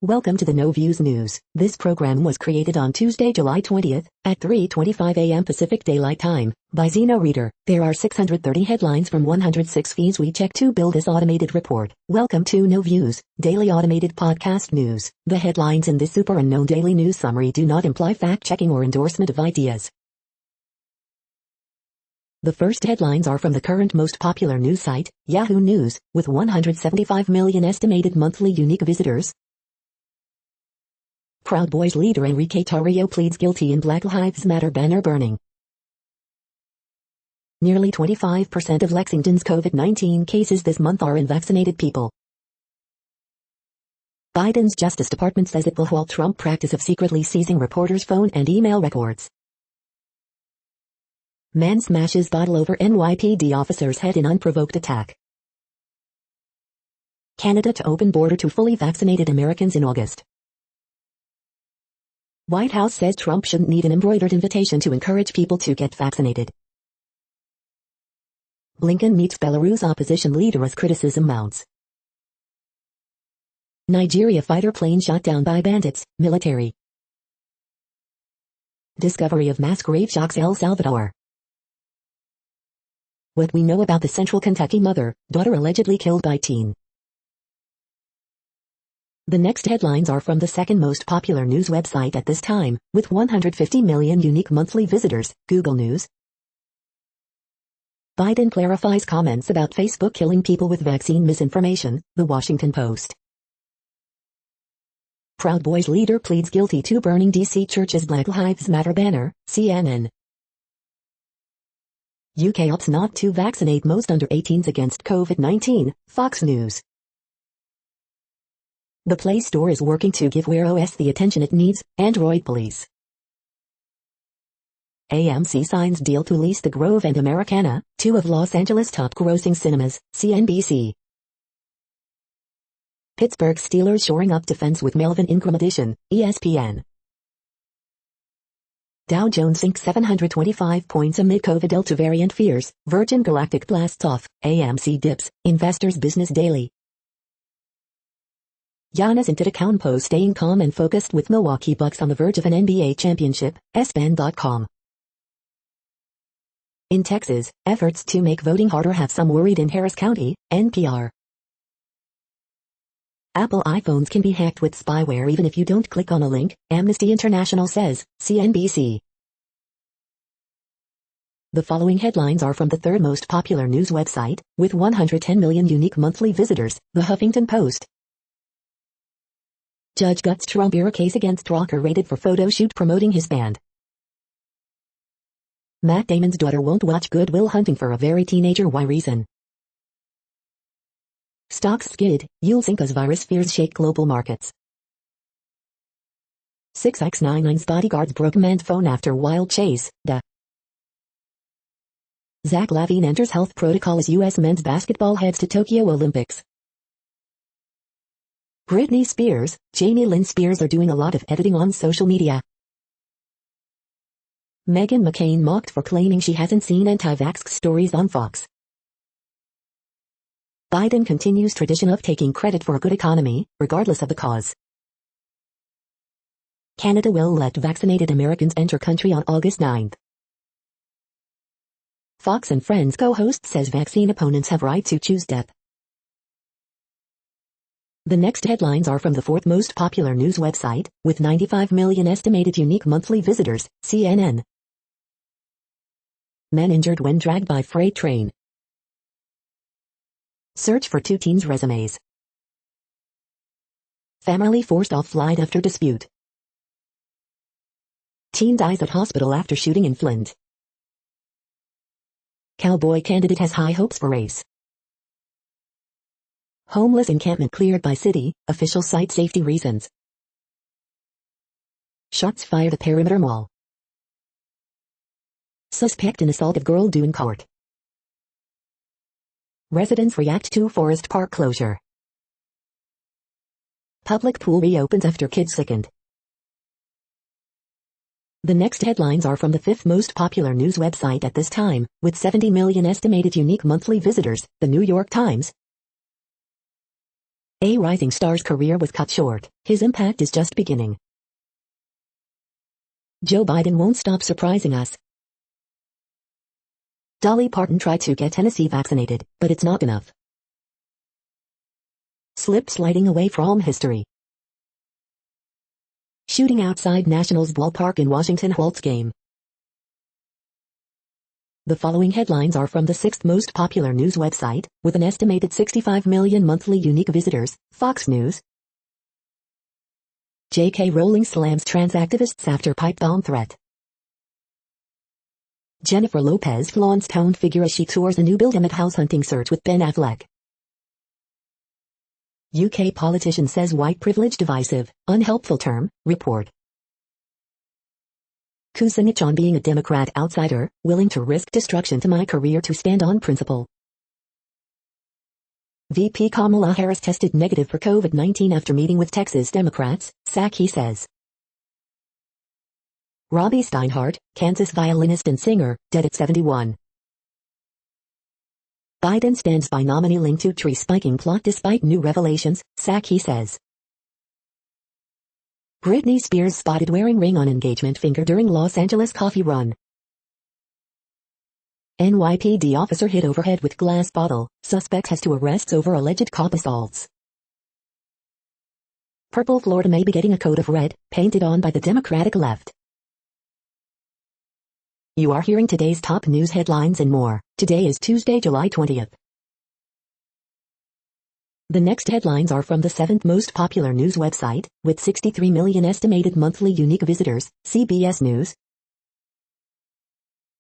Welcome to the No Views News. This program was created on Tuesday, July 20th, at 3:25 a.m. Pacific Daylight Time, by Zeno Reader. There are 630 headlines from 106 feeds we check to build this automated report. Welcome to No Views, daily automated podcast news. The headlines in this super unknown daily news summary do not imply fact-checking or endorsement of ideas. The first headlines are from the current most popular news site, Yahoo News, with 175 million estimated monthly unique visitors. Proud Boys leader Enrique Tarrio pleads guilty in Black Lives Matter banner burning. Nearly 25% of Lexington's COVID-19 cases this month are in vaccinated people. Biden's Justice Department says it will halt Trump practice of secretly seizing reporters' phone and email records. Man smashes bottle over NYPD officer's head in unprovoked attack. Canada to open border to fully vaccinated Americans in August. White House says Trump shouldn't need an embroidered invitation to encourage people to get vaccinated. Blinken meets Belarus opposition leader as criticism mounts. Nigeria fighter plane shot down by bandits, military. Discovery of mass grave shocks El Salvador. What we know about the Central Kentucky mother-daughter allegedly killed by teen. The next headlines are from the second most popular news website at this time, with 150 million unique monthly visitors, Google News. Biden clarifies comments about Facebook killing people with vaccine misinformation, The Washington Post. Proud Boys leader pleads guilty to burning D.C. church's Black Lives Matter banner, CNN. UK opts not to vaccinate most under 18s against COVID-19, Fox News. The Play Store is working to give Wear OS the attention it needs, Android police. AMC signs deal to lease The Grove and Americana, two of Los Angeles' top-grossing cinemas, CNBC. Pittsburgh Steelers shoring up defense with Melvin Ingram addition, ESPN. Dow Jones sinks 725 points amid COVID Delta variant fears, Virgin Galactic blasts off, AMC dips, Investors Business Daily. Giannis Antetokounmpo staying calm and focused with Milwaukee Bucks on the verge of an NBA championship, ESPN.com. In Texas, efforts to make voting harder have some worried in Harris County, NPR. Apple iPhones can be hacked with spyware even if you don't click on a link, Amnesty International says, CNBC. The following headlines are from the third most popular news website, with 110 million unique monthly visitors, The Huffington Post. Judge guts Trump-era case against rocker raided for photo shoot promoting his band. Matt Damon's daughter won't watch Good Will Hunting for a very teenager. Why reason? Stocks skid, you'll sink as virus fears shake global markets. 6x99's bodyguards broke man's phone after wild chase, Zach LaVine enters health protocol as U.S. men's basketball heads to Tokyo Olympics. Britney Spears, Jamie Lynn Spears are doing a lot of editing on social media. Meghan McCain mocked for claiming she hasn't seen anti-vax stories on Fox. Biden continues tradition of taking credit for a good economy, regardless of the cause. Canada will let vaccinated Americans enter country on August 9th. Fox and Friends co-host says vaccine opponents have right to choose death. The next headlines are from the fourth most popular news website, with 95 million estimated unique monthly visitors, CNN. Men injured when dragged by freight train. Search for two teens' resumes. Family forced off flight after dispute. Teen dies at hospital after shooting in Flint. Cowboy candidate has high hopes for race. Homeless encampment cleared by city, officials cite safety reasons. Shots fired at perimeter mall. Suspect in assault of girl due in court. Residents react to forest park closure. Public pool reopens after kid sickened. The next headlines are from the fifth most popular news website at this time, with 70 million estimated unique monthly visitors, The New York Times. A rising star's career was cut short. His impact is just beginning. Joe Biden won't stop surprising us. Dolly Parton tried to get Tennessee vaccinated, but it's not enough. Slip sliding away from history. Shooting outside Nationals ballpark in Washington halts game. The following headlines are from the sixth most popular news website, with an estimated 65 million monthly unique visitors, Fox News. J.K. Rowling slams trans activists after pipe bomb threat. Jennifer Lopez flaunts toned figure as she tours a new Build-A-Mid house hunting search with Ben Affleck. UK politician says white privilege divisive, unhelpful term, report. Kucinich on being a Democrat outsider, willing to risk destruction to my career to stand on principle. VP Kamala Harris tested negative for COVID-19 after meeting with Texas Democrats, Psaki says. Robbie Steinhardt, Kansas violinist and singer, dead at 71. Biden stands by nominee linked to tree spiking plot despite new revelations, Psaki says. Britney Spears spotted wearing ring on engagement finger during Los Angeles coffee run. NYPD officer hit overhead with glass bottle, suspect has 2 arrests over alleged cop assaults. Purple Florida may be getting a coat of red, painted on by the Democratic left. You are hearing today's top news headlines and more. Today is Tuesday, July 20th. The next headlines are from the 7th most popular news website, with 63 million estimated monthly unique visitors, CBS News.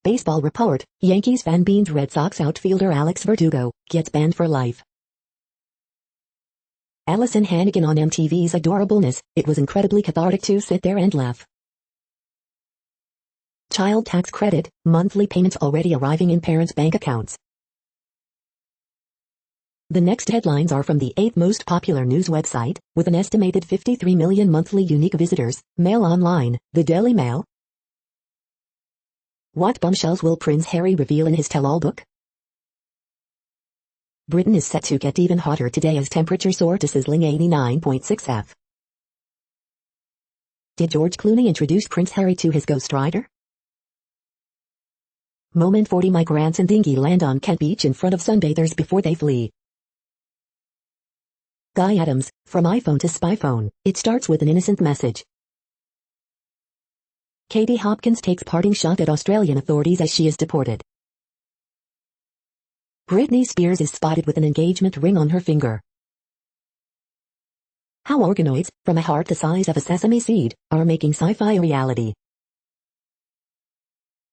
Baseball report, Yankees fan beans Red Sox outfielder Alex Verdugo, gets banned for life. Allison Hannigan on MTV's Adorableness, it was incredibly cathartic to sit there and laugh. Child tax credit, monthly payments already arriving in parents' bank accounts. The next headlines are from the 8th most popular news website, with an estimated 53 million monthly unique visitors, Mail Online, the Daily Mail. What bombshells will Prince Harry reveal in his tell-all book? Britain is set to get even hotter today as temperatures soar to sizzling 89.6 F. Did George Clooney introduce Prince Harry to his ghostwriter? Moment 40 migrants in dinghy land on Kent Beach in front of sunbathers before they flee. Guy Adams, from iPhone to spyphone, it starts with an innocent message. Katie Hopkins takes parting shot at Australian authorities as she is deported. Britney Spears is spotted with an engagement ring on her finger. How organoids, from a heart the size of a sesame seed, are making sci-fi a reality.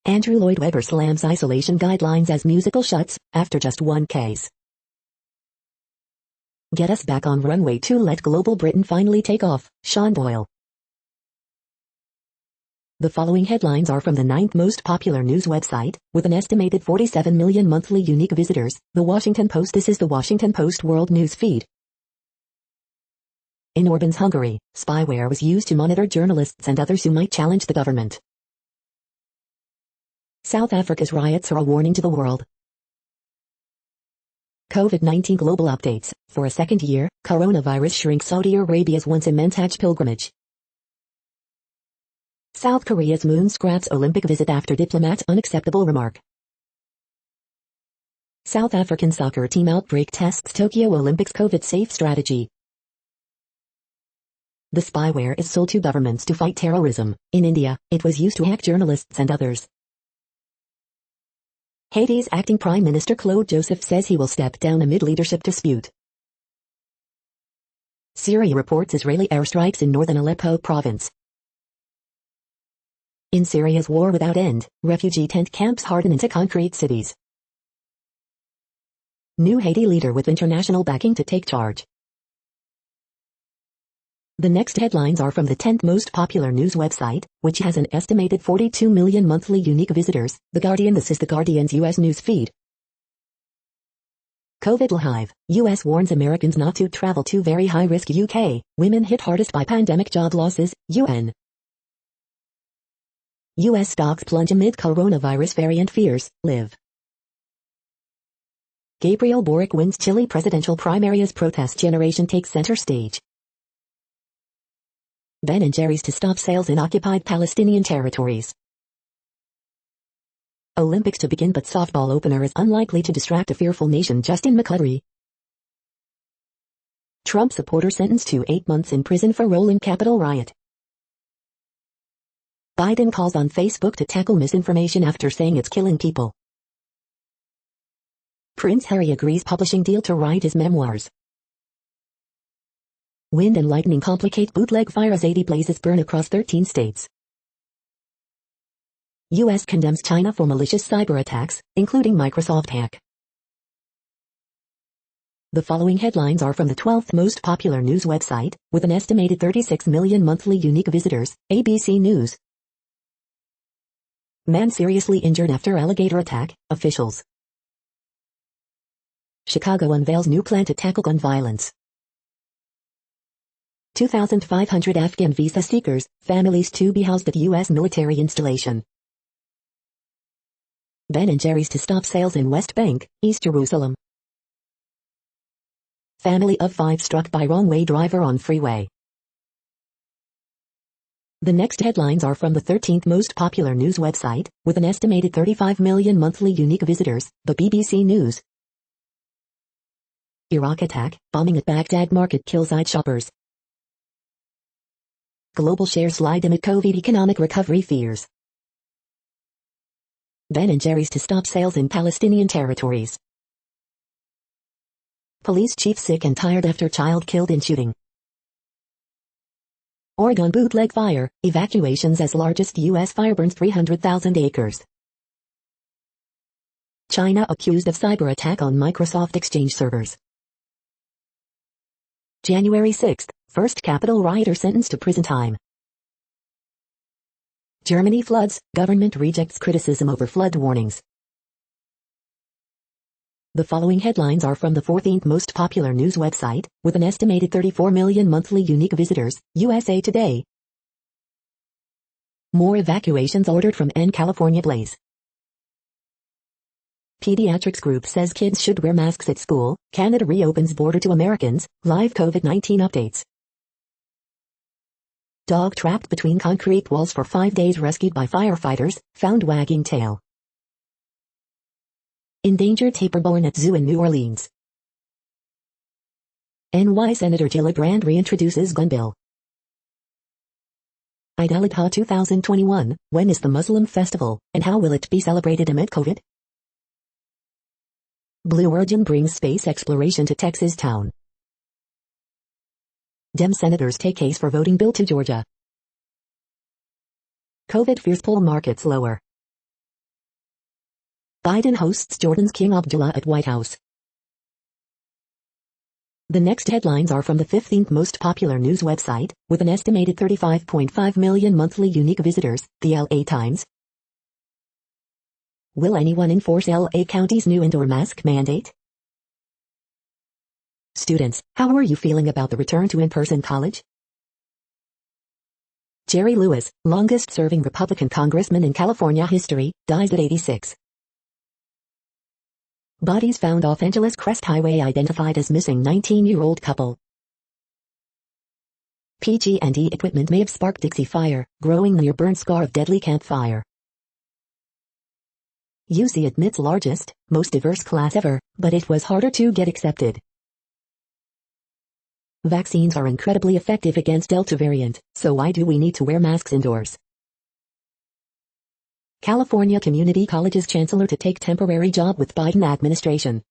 Andrew Lloyd Webber slams isolation guidelines as musical shuts, after just one case. Get us back on runway 2, let global Britain finally take off, Sean Boyle. The following headlines are from the 9th most popular news website, with an estimated 47 million monthly unique visitors, The Washington Post. This is the Washington Post World News Feed. In Orban's Hungary, spyware was used to monitor journalists and others who might challenge the government. South Africa's riots are a warning to the world. COVID-19 global updates. For a second year, coronavirus shrinks Saudi Arabia's once immense Hajj pilgrimage. South Korea's moon scraps Olympic visit after diplomat's unacceptable remark. South African soccer team outbreak tests Tokyo Olympics COVID-safe strategy. The spyware is sold to governments to fight terrorism. In India, it was used to hack journalists and others. Haiti's acting Prime Minister Claude Joseph says he will step down amid leadership dispute. Syria reports Israeli airstrikes in northern Aleppo province. In Syria's war without end, refugee tent camps harden into concrete cities. New Haiti leader with international backing to take charge. The next headlines are from the 10th most popular news website, which has an estimated 42 million monthly unique visitors, The Guardian. This is The Guardian's U.S. news feed. COVID hive, U.S. warns Americans not to travel to very high-risk UK, women hit hardest by pandemic job losses, UN. U.S. stocks plunge amid coronavirus variant fears, Live. Gabriel Boric wins Chile presidential primary as protest generation takes center stage. Ben & Jerry's to stop sales in occupied Palestinian territories. Olympics to begin but softball opener is unlikely to distract a fearful nation. Justin McCutchery. Trump supporter sentenced to 8 months in prison for rolling Capitol riot. Biden calls on Facebook to tackle misinformation after saying it's killing people. Prince Harry agrees publishing deal to write his memoirs. Wind and lightning complicate bootleg fire as 80 blazes burn across 13 states. U.S. condemns China for malicious cyber attacks, including Microsoft hack. The following headlines are from the 12th most popular news website, with an estimated 36 million monthly unique visitors, ABC News. Man seriously injured after alligator attack, officials. Chicago unveils new plan to tackle gun violence. 2,500 Afghan visa seekers, families to be housed at U.S. military installation. Ben & Jerry's to stop sales in West Bank, East Jerusalem. Family of 5 struck by wrong-way driver on freeway. The next headlines are from the 13th most popular news website, with an estimated 35 million monthly unique visitors, the BBC News. Iraq attack, bombing at Baghdad market kills Eid shoppers. Global shares slide amid COVID economic recovery fears. Ben & Jerry's to stop sales in Palestinian territories. Police chief sick and tired after child killed in shooting. Oregon bootleg fire, evacuations as largest U.S. fire burns 300,000 acres. China accused of cyber attack on Microsoft Exchange servers. January 6th, first Capitol rioter sentenced to prison time. Germany floods, government rejects criticism over flood warnings. The following headlines are from the 14th most popular news website, with an estimated 34 million monthly unique visitors, USA Today. More evacuations ordered from California blaze. Pediatrics group says kids should wear masks at school. Canada reopens border to Americans. Live COVID-19 updates. Dog trapped between concrete walls for 5 days rescued by firefighters, found wagging tail. Endangered tapir born at zoo in New Orleans. NY Senator Gillibrand reintroduces gun bill. Eid al-Adha 2021, when is the Muslim festival, and how will it be celebrated amid COVID? Blue Origin brings space exploration to Texas town. Dem senators take case for voting bill to Georgia. COVID fears pull markets lower. Biden hosts Jordan's King Abdullah at White House. The next headlines are from the 15th most popular news website, with an estimated 35.5 million monthly unique visitors, the LA Times. Will anyone enforce LA County's new indoor mask mandate? Students, how are you feeling about the return to in-person college? Jerry Lewis, longest-serving Republican congressman in California history, dies at 86. Bodies found off Angeles Crest Highway identified as missing 19-year-old couple. PG&E equipment may have sparked Dixie Fire, growing near burn scar of deadly campfire. UC admits largest, most diverse class ever, but it was harder to get accepted. Vaccines are incredibly effective against Delta variant, so why do we need to wear masks indoors? California Community College's chancellor to take temporary job with Biden administration.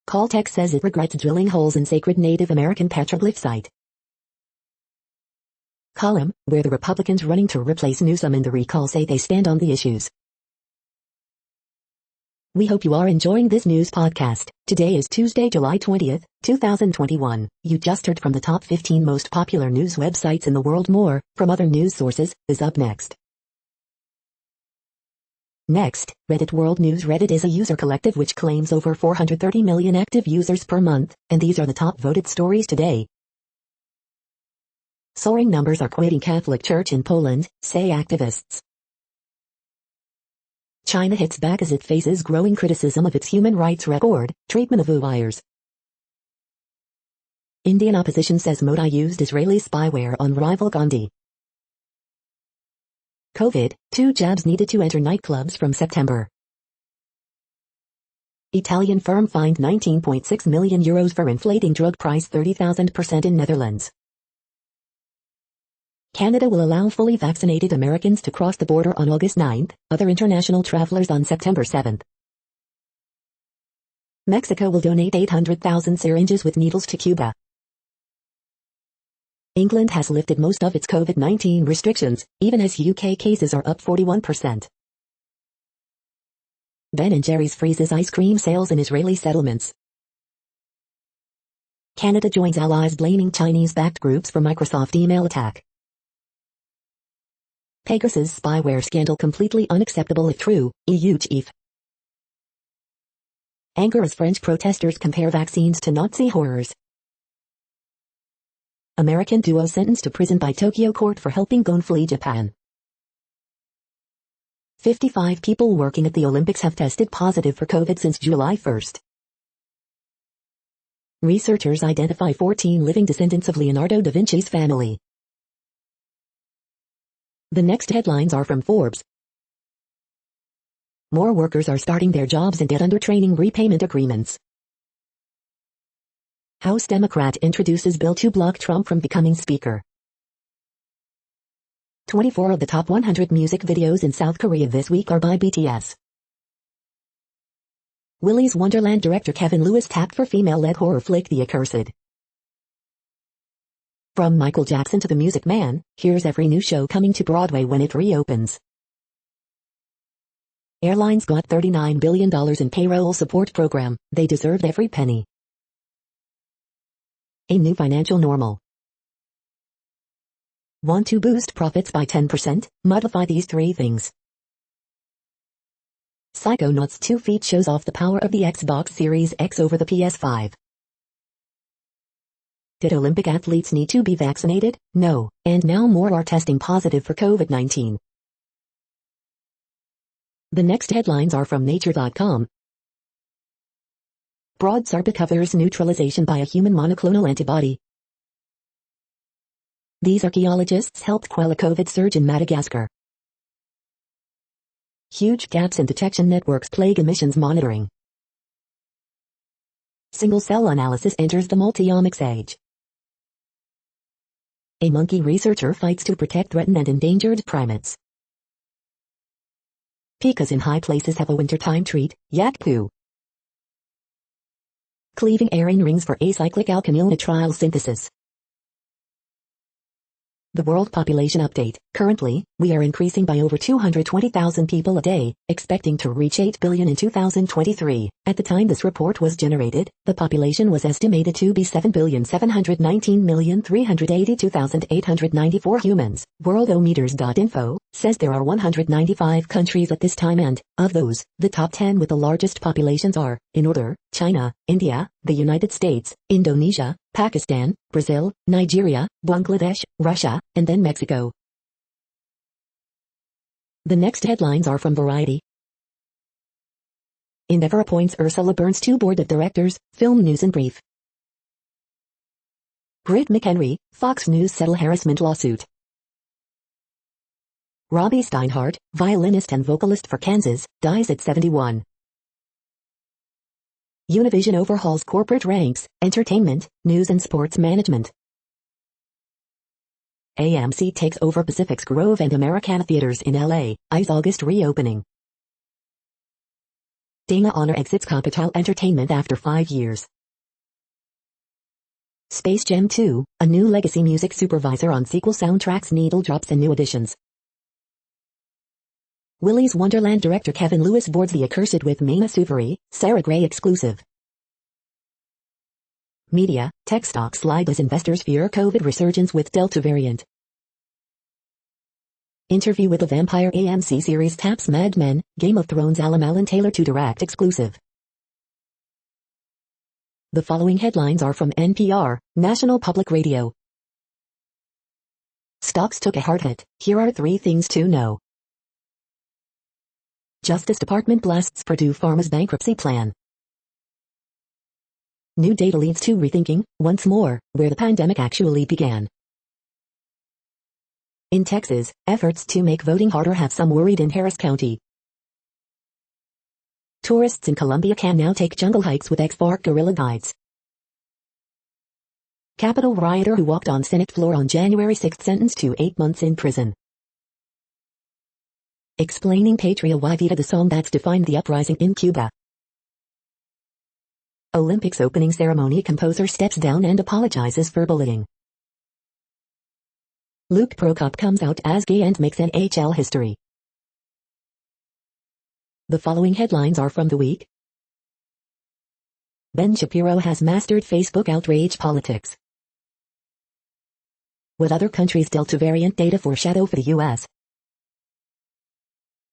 Caltech says it regrets drilling holes in sacred Native American petroglyph site. Column, where the Republicans running to replace Newsom in the recall say they stand on the issues. We hope you are enjoying this news podcast. Today is Tuesday, July 20th, 2021. You just heard from the top 15 most popular news websites in the world. More, from other news sources, is up next. Next, Reddit World News. Reddit is a user collective which claims over 430 million active users per month, and these are the top voted stories today. Soaring numbers are quitting Catholic Church in Poland, say activists. China hits back as it faces growing criticism of its human rights record, treatment of Uyghurs. Indian opposition says Modi used Israeli spyware on rival Gandhi. COVID, 2 jabs needed to enter nightclubs from September. Italian firm fined €19.6 million for inflating drug price 30,000% in Netherlands. Canada will allow fully vaccinated Americans to cross the border on August 9, other international travelers on September 7. Mexico will donate 800,000 syringes with needles to Cuba. England has lifted most of its COVID-19 restrictions, even as UK cases are up 41%. Ben & Jerry's freezes ice cream sales in Israeli settlements. Canada joins allies blaming Chinese-backed groups for Microsoft email attack. Pegasus spyware scandal completely unacceptable if true, EU chief. Anger as French protesters compare vaccines to Nazi horrors. American duo sentenced to prison by Tokyo court for helping Gon flee Japan. 55 people working at the Olympics have tested positive for COVID since July 1. Researchers identify 14 living descendants of Leonardo da Vinci's family. The next headlines are from Forbes. More workers are starting their jobs and get under training repayment agreements. House Democrat introduces bill to block Trump from becoming speaker. 24 of the top 100 music videos in South Korea this week are by BTS. Willy's Wonderland director Kevin Lewis tapped for female-led horror flick The Accursed. From Michael Jackson to The Music Man, here's every new show coming to Broadway when it reopens. Airlines got $39 billion in payroll support program, they deserved every penny. A new financial normal. Want to boost profits by 10%? Modify these 3 things. Psychonauts 2 feat shows off the power of the Xbox Series X over the PS5. Did Olympic athletes need to be vaccinated? No, and now more are testing positive for COVID-19. The next headlines are from Nature.com. Broad SARS covers neutralization by a human monoclonal antibody. These archaeologists helped quell a COVID surge in Madagascar. Huge gaps in detection networks plague emissions monitoring. Single-cell analysis enters the multi-omics age. A monkey researcher fights to protect threatened and endangered primates. Pikas in high places have a wintertime treat, yak poo. Cleaving arene rings for acyclic alkenyl nitrile synthesis. The World Population Update. Currently, we are increasing by over 220,000 people a day, expecting to reach 8 billion in 2023. At the time this report was generated, the population was estimated to be 7,719,382,894 humans. Worldometers.info says there are 195 countries at this time and, of those, the top 10 with the largest populations are, in order, China, India, the United States, Indonesia, Pakistan, Brazil, Nigeria, Bangladesh, Russia, and then Mexico. The next headlines are from Variety. Endeavor appoints Ursula Burns to board of directors, film news in brief. Britt McHenry, Fox News settle harassment lawsuit. Robbie Steinhardt, violinist and vocalist for Kansas, dies at 71. Univision overhauls corporate ranks, entertainment, news and sports management. AMC takes over Pacific's Grove and Americana theaters in LA, eyes August reopening. Dana Honor exits Capital Entertainment after 5 years. Space Jam 2, a new legacy music supervisor on sequel soundtracks, needle drops and new additions. Willy's Wonderland director Kevin Lewis boards The Accursed with Mena Suvari, Sarah Gray exclusive. Media, tech stocks slide as investors fear COVID resurgence with Delta variant. Interview with the Vampire AMC series taps Mad Men, Game of Thrones alum Alan Taylor to direct exclusive. The following headlines are from NPR, National Public Radio. Stocks took a hard hit. Here are 3 things to know. Justice Department blasts Purdue Pharma's bankruptcy plan. New data leads to rethinking, once more, where the pandemic actually began. In Texas, efforts to make voting harder have some worried in Harris County. Tourists in Colombia can now take jungle hikes with ex-FARC guerrilla guides. Capitol rioter who walked on Senate floor on January 6 sentenced to 8 months in prison. Explaining Patria y Vida, the song that's defined the uprising in Cuba. Olympics opening ceremony, composer steps down and apologizes for bullying. Luke Prokop comes out as gay and makes NHL history. The following headlines are from the week. Ben Shapiro has mastered Facebook outrage politics. What other countries Delta variant data foreshadow for the U.S.?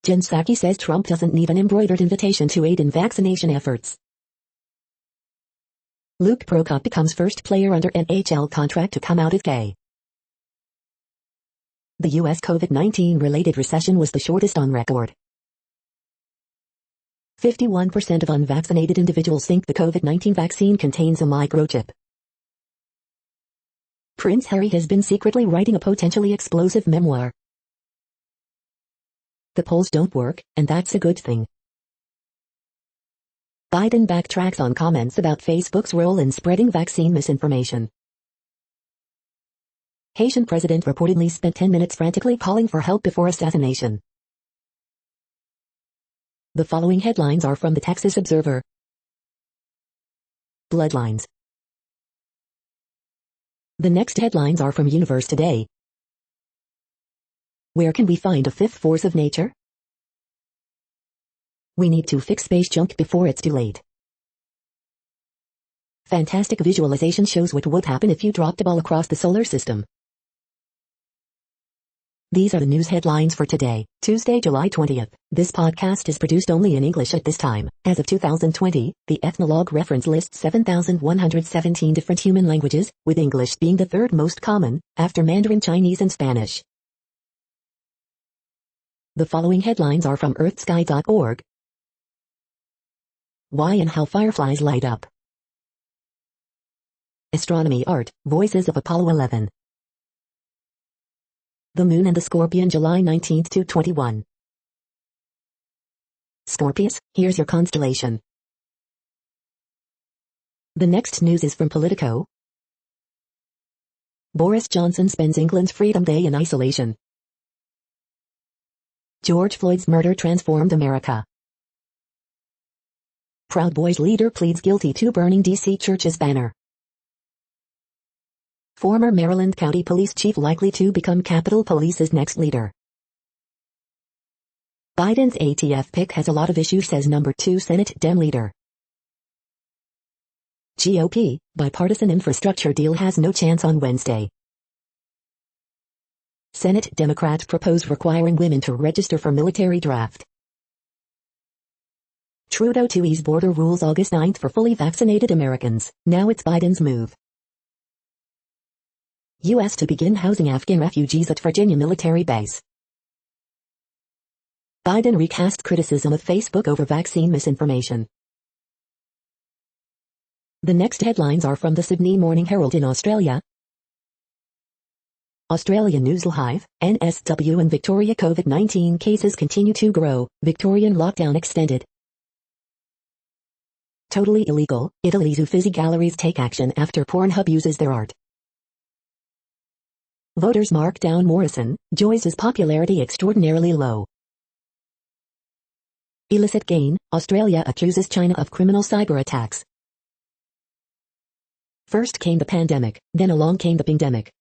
Jen Psaki says Trump doesn't need an embroidered invitation to aid in vaccination efforts. Luke Prokop becomes first player under NHL contract to come out as gay. The U.S. COVID-19 related recession was the shortest on record. 51% of unvaccinated individuals think the COVID-19 vaccine contains a microchip. Prince Harry has been secretly writing a potentially explosive memoir. The polls don't work, and that's a good thing. Biden backtracks on comments about Facebook's role in spreading vaccine misinformation. Haitian president reportedly spent 10 minutes frantically calling for help before assassination. The following headlines are from the Texas Observer. Bloodlines. The next headlines are from Universe Today. Where can we find a fifth force of nature? We need to fix space junk before it's too late. Fantastic visualization shows what would happen if you dropped a ball across the solar system. These are the news headlines for today, Tuesday, July 20th. This podcast is produced only in English at this time. As of 2020, the Ethnologue reference lists 7,117 different human languages, with English being the third most common, after Mandarin Chinese and Spanish. The following headlines are from earthsky.org. Why and how fireflies light up. Astronomy Art, Voices of Apollo 11. The Moon and the Scorpion, July 19 to 21. Scorpius, here's your constellation. The next news is from Politico. Boris Johnson spends England's Freedom Day in isolation. George Floyd's murder transformed America. Proud Boys leader pleads guilty to burning D.C. church's banner. Former Maryland County Police Chief likely to become Capitol Police's next leader. Biden's ATF pick has a lot of issues, says number 2 Senate Dem leader. GOP, bipartisan infrastructure deal has no chance on Wednesday. Senate Democrat propose requiring women to register for military draft. Trudeau to ease border rules August 9 for fully vaccinated Americans. Now it's Biden's move. U.S. to begin housing Afghan refugees at Virginia military base. Biden recast criticism of Facebook over vaccine misinformation. The next headlines are from the Sydney Morning Herald in Australia. Australia News Live, NSW and Victoria COVID-19 cases continue to grow, Victorian lockdown extended. Totally illegal, Italy's Uffizi galleries take action after Pornhub uses their art. Voters mark down Morrison, Joyce's popularity extraordinarily low. Illicit gain, Australia accuses China of criminal cyber attacks. First came the pandemic, then along came the pingdemic.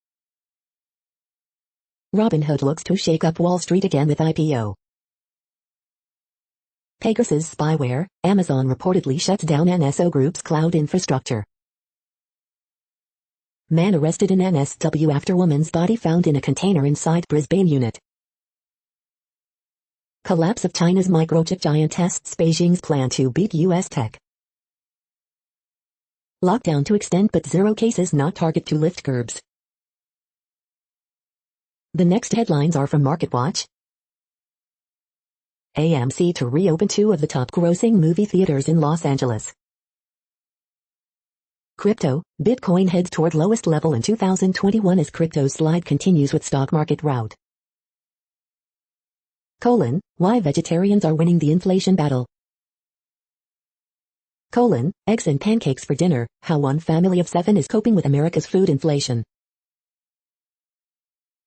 Robinhood looks to shake up Wall Street again with IPO. Pegasus spyware, Amazon reportedly shuts down NSO Group's cloud infrastructure. Man arrested in NSW after woman's body found in a container inside Brisbane unit. Collapse of China's microchip giant tests Beijing's plan to beat U.S. tech. Lockdown to extend but zero cases not target to lift curbs. The next headlines are from MarketWatch. AMC to reopen two of the top-grossing movie theaters in Los Angeles. Crypto, Bitcoin heads toward lowest level in 2021 as crypto's slide continues with stock market rout. Why vegetarians are winning the inflation battle. Eggs and pancakes for dinner, how one family of 7 is coping with America's food inflation.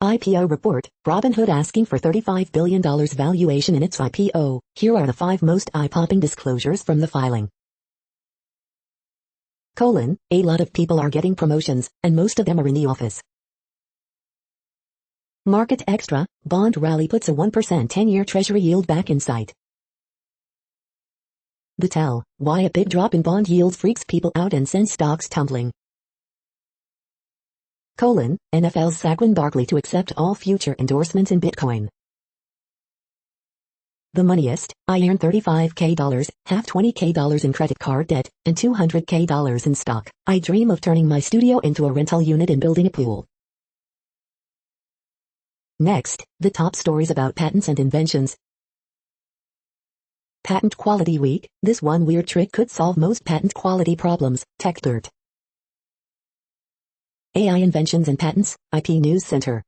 IPO report, Robinhood asking for $35 billion valuation in its IPO. Here are the 5 most eye-popping disclosures from the filing. A lot of people are getting promotions, and most of them are in the office. Market extra, bond rally puts a 1% 10-year treasury yield back in sight. The tell, why a big drop in bond yields freaks people out and sends stocks tumbling. NFL's Saquon Barkley to accept all future endorsements in Bitcoin. The moneyest, I earn $35K, have $20K in credit card debt, and $200K in stock. I dream of turning my studio into a rental unit and building a pool. Next, the top stories about patents and inventions. Patent Quality Week, this one weird trick could solve most patent quality problems, Tech Dirt. AI Inventions and Patents, IP News Center.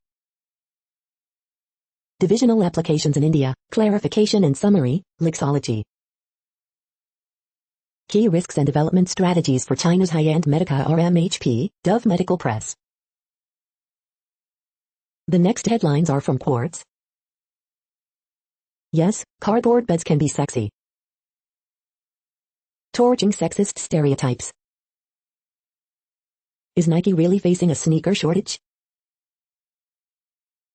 Divisional Applications in India, Clarification and Summary, Lexology. Key Risks and Development Strategies for China's High-End Medica RMHP, Dove Medical Press. The next headlines are from Quartz. Yes, cardboard beds can be sexy. Torching sexist stereotypes. Is Nike really facing a sneaker shortage?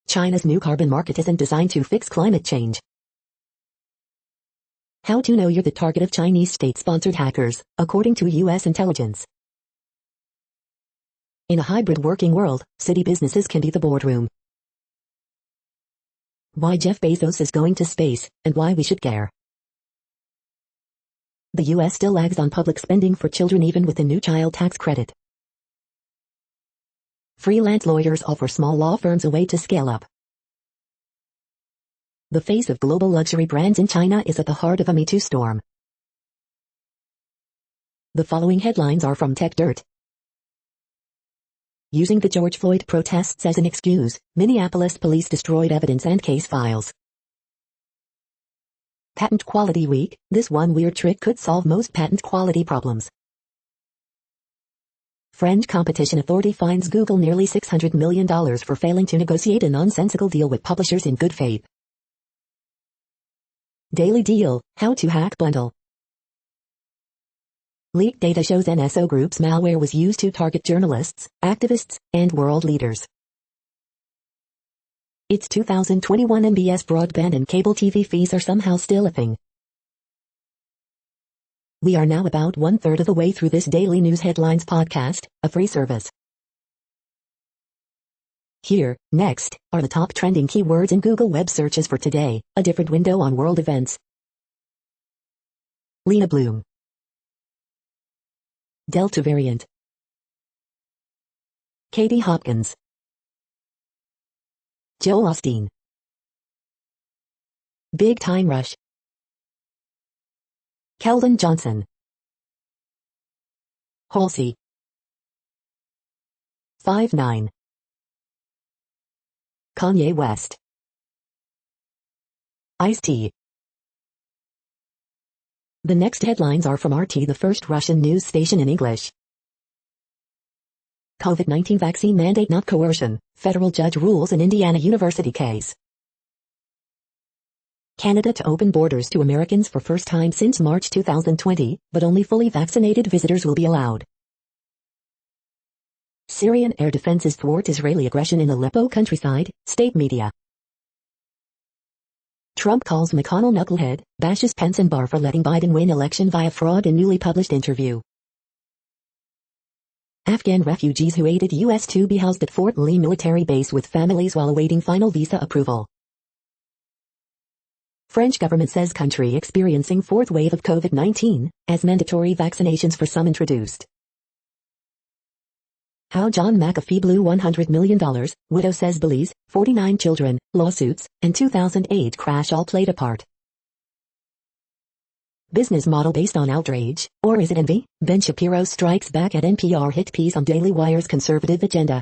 China's new carbon market isn't designed to fix climate change. How to know you're the target of Chinese state-sponsored hackers, according to U.S. intelligence. In a hybrid working world, city businesses can be the boardroom. Why Jeff Bezos is going to space, and why we should care. The U.S. still lags on public spending for children even with the new child tax credit. Freelance lawyers offer small law firms a way to scale up. The face of global luxury brands in China is at the heart of a Me Too storm. The following headlines are from Tech Dirt. Using the George Floyd protests as an excuse, Minneapolis police destroyed evidence and case files. Patent Quality Week, this one weird trick could solve most patent quality problems. French Competition Authority fines Google nearly $600 million for failing to negotiate a nonsensical deal with publishers in good faith. Daily Deal, How to Hack Bundle. Leaked data shows NSO Group's malware was used to target journalists, activists, and world leaders. It's 2021 MBS broadband and cable TV fees are somehow still a thing. We are now about 1/3 of the way through this daily news headlines podcast, a free service. Here, next, are the top trending keywords in Google web searches for today, a different window on world events. Lena Bloom. Delta variant. Katie Hopkins. Joel Osteen. Big Time Rush. Keldon Johnson. Halsey. 5'9". Kanye West. Ice-T. The next headlines are from RT, the first Russian news station in English. COVID-19 vaccine mandate not coercion, federal judge rules in Indiana University case. Canada to open borders to Americans for first time since March 2020, but only fully vaccinated visitors will be allowed. Syrian air defenses thwart Israeli aggression in Aleppo countryside, state media. Trump calls McConnell knucklehead, bashes Pence and Barr for letting Biden win election via fraud in newly published interview. Afghan refugees who aided U.S. to be housed at Fort Lee military base with families while awaiting final visa approval. French government says country experiencing fourth wave of COVID-19, as mandatory vaccinations for some introduced. How John McAfee blew $100 million, widow says believes, 49 children, lawsuits, and 2008 crash all played a part. business model based on outrage, or is it envy? Ben Shapiro strikes back at NPR hit piece on Daily Wire's conservative agenda.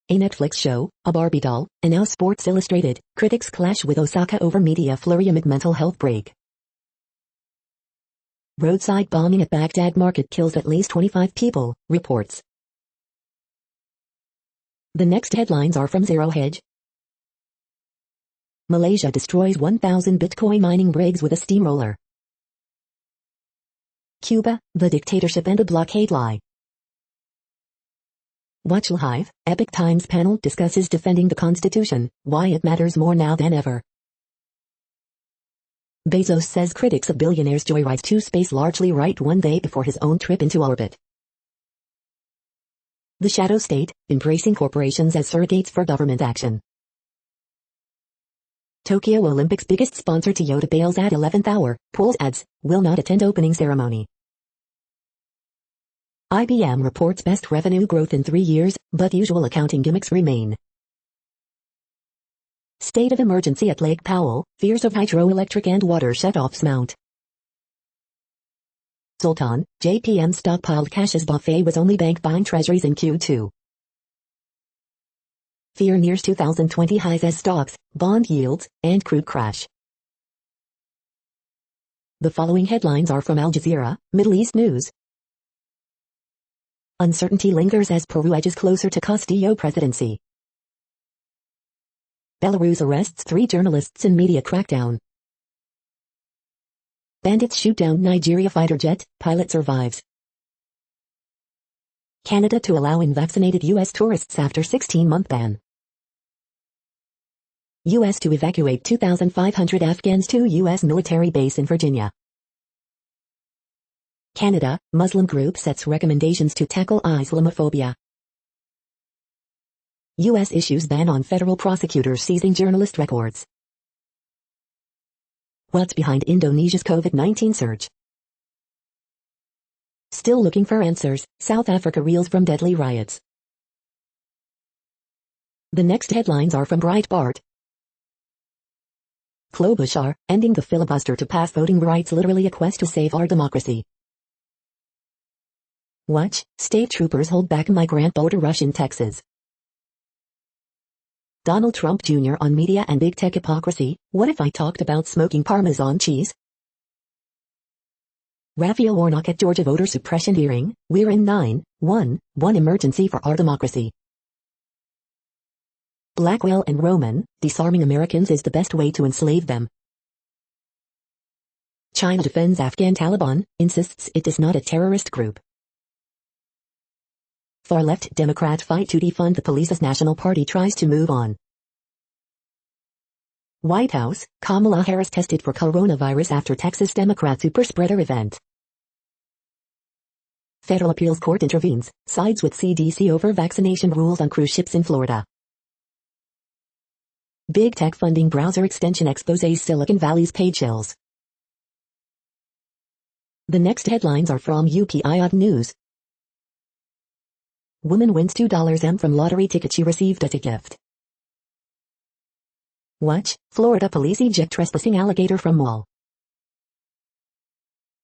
A Netflix show, a Barbie doll, and now Sports Illustrated, critics clash with Osaka over media flurry amid mental health break. Roadside bombing at Baghdad market kills at least 25 people, reports. The next headlines are from Zero Hedge. Malaysia destroys 1,000 Bitcoin mining rigs with a steamroller. Cuba, the dictatorship and the blockade lie. Watch Live, Epoch Times panel discusses defending the Constitution, why it matters more now than ever. Bezos says critics of billionaires joyride to space largely right one day before his own trip into orbit. The shadow state, embracing corporations as surrogates for government action. Tokyo Olympics biggest sponsor Toyota bails at 11th hour, polls adds, will not attend opening ceremony. IBM reports best revenue growth in 3 years, but usual accounting gimmicks remain. State of emergency at Lake Powell, fears of hydroelectric and water shutoffs mount. Sultan, JPM stockpiled cash as buffet was only bank buying treasuries in Q2. Fear nears 2020 highs as stocks, bond yields, and crude crash. The following headlines are from Al Jazeera, Middle East News. Uncertainty lingers as Peru edges closer to Castillo presidency. Belarus arrests 3 journalists in media crackdown. Bandits shoot down Nigeria fighter jet, pilot survives. Canada to allow unvaccinated U.S. tourists after 16-month ban. U.S. to evacuate 2,500 Afghans to U.S. military base in Virginia. Canada, Muslim group sets recommendations to tackle Islamophobia. U.S. issues ban on federal prosecutors seizing journalist records. What's behind Indonesia's COVID-19 surge? Still looking for answers, South Africa reels from deadly riots. The next headlines are from Breitbart. Klobuchar, ending the filibuster to pass voting rights literally a quest to save our democracy. Watch, state troopers hold back migrant voter rush in Texas. Donald Trump Jr. on media and big tech hypocrisy, what if I talked about smoking Parmesan cheese? Raphael Warnock at Georgia voter suppression hearing, we're in 911 emergency for our democracy. Blackwell and Roman, disarming Americans is the best way to enslave them. China defends Afghan Taliban, insists it is not a terrorist group. Far-left Democrat fight to defund the police as National Party tries to move on. White House, Kamala Harris tested for coronavirus after Texas Democrat superspreader event. Federal appeals court intervenes, sides with CDC over vaccination rules on cruise ships in Florida. Big tech funding browser extension exposes Silicon Valley's paid shells. The next headlines are from UPI News. Woman wins $2 from lottery ticket she received as a gift. Watch, Florida police eject trespassing alligator from mall.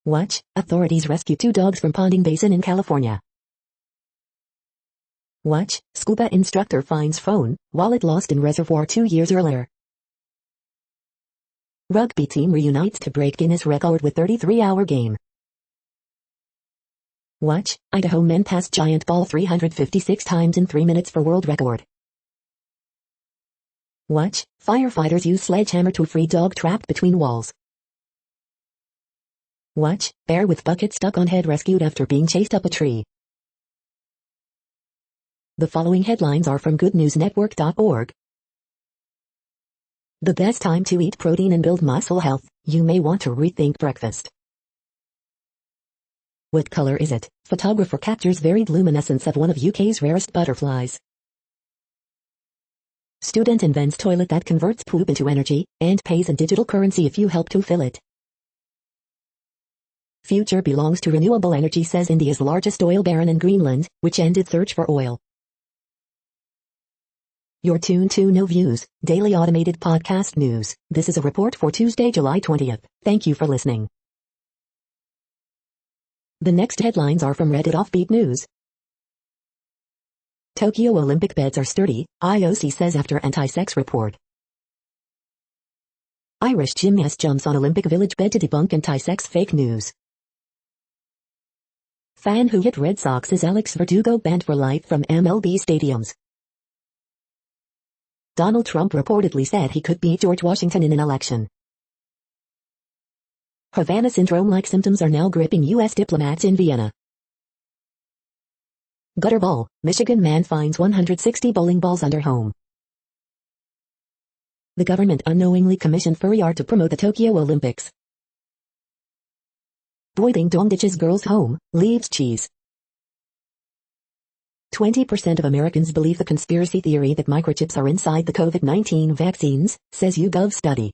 Watch, authorities rescue 2 dogs from ponding basin in California. Watch, scuba instructor finds phone, wallet lost in reservoir 2 years earlier. Rugby team reunites to break Guinness record with 33-hour game. Watch, Idaho men pass giant ball 356 times in 3 minutes for world record. Watch, firefighters use sledgehammer to free dog trapped between walls. Watch, bear with bucket stuck on head rescued after being chased up a tree. The following headlines are from goodnewsnetwork.org. The best time to eat protein and build muscle health, you may want to rethink breakfast. What color is it? Photographer captures varied luminescence of one of UK's rarest butterflies. Student invents toilet that converts poop into energy, and pays in digital currency if you help to fill it. Future belongs to renewable energy, says India's largest oil baron in Greenland, which ended search for oil. You're tuned to No Views, daily automated podcast news. This is a report for Tuesday, July 20th. Thank you for listening. The next headlines are from Reddit Offbeat News. Tokyo Olympic beds are sturdy, IOC says after anti-sex report. Irish gymnast jumps on Olympic Village bed to debunk anti-sex fake news. Fan who hit Red Sox is Alex Verdugo banned for life from MLB stadiums. Donald Trump reportedly said he could beat George Washington in an election. Havana syndrome-like symptoms are now gripping U.S. diplomats in Vienna. Gutterball, Michigan man finds 160 bowling balls under home. The government unknowingly commissioned furry art to promote the Tokyo Olympics. Boy ding dong ditches girl's home, leaves cheese. 20% of Americans believe the conspiracy theory that microchips are inside the COVID-19 vaccines, says YouGov study.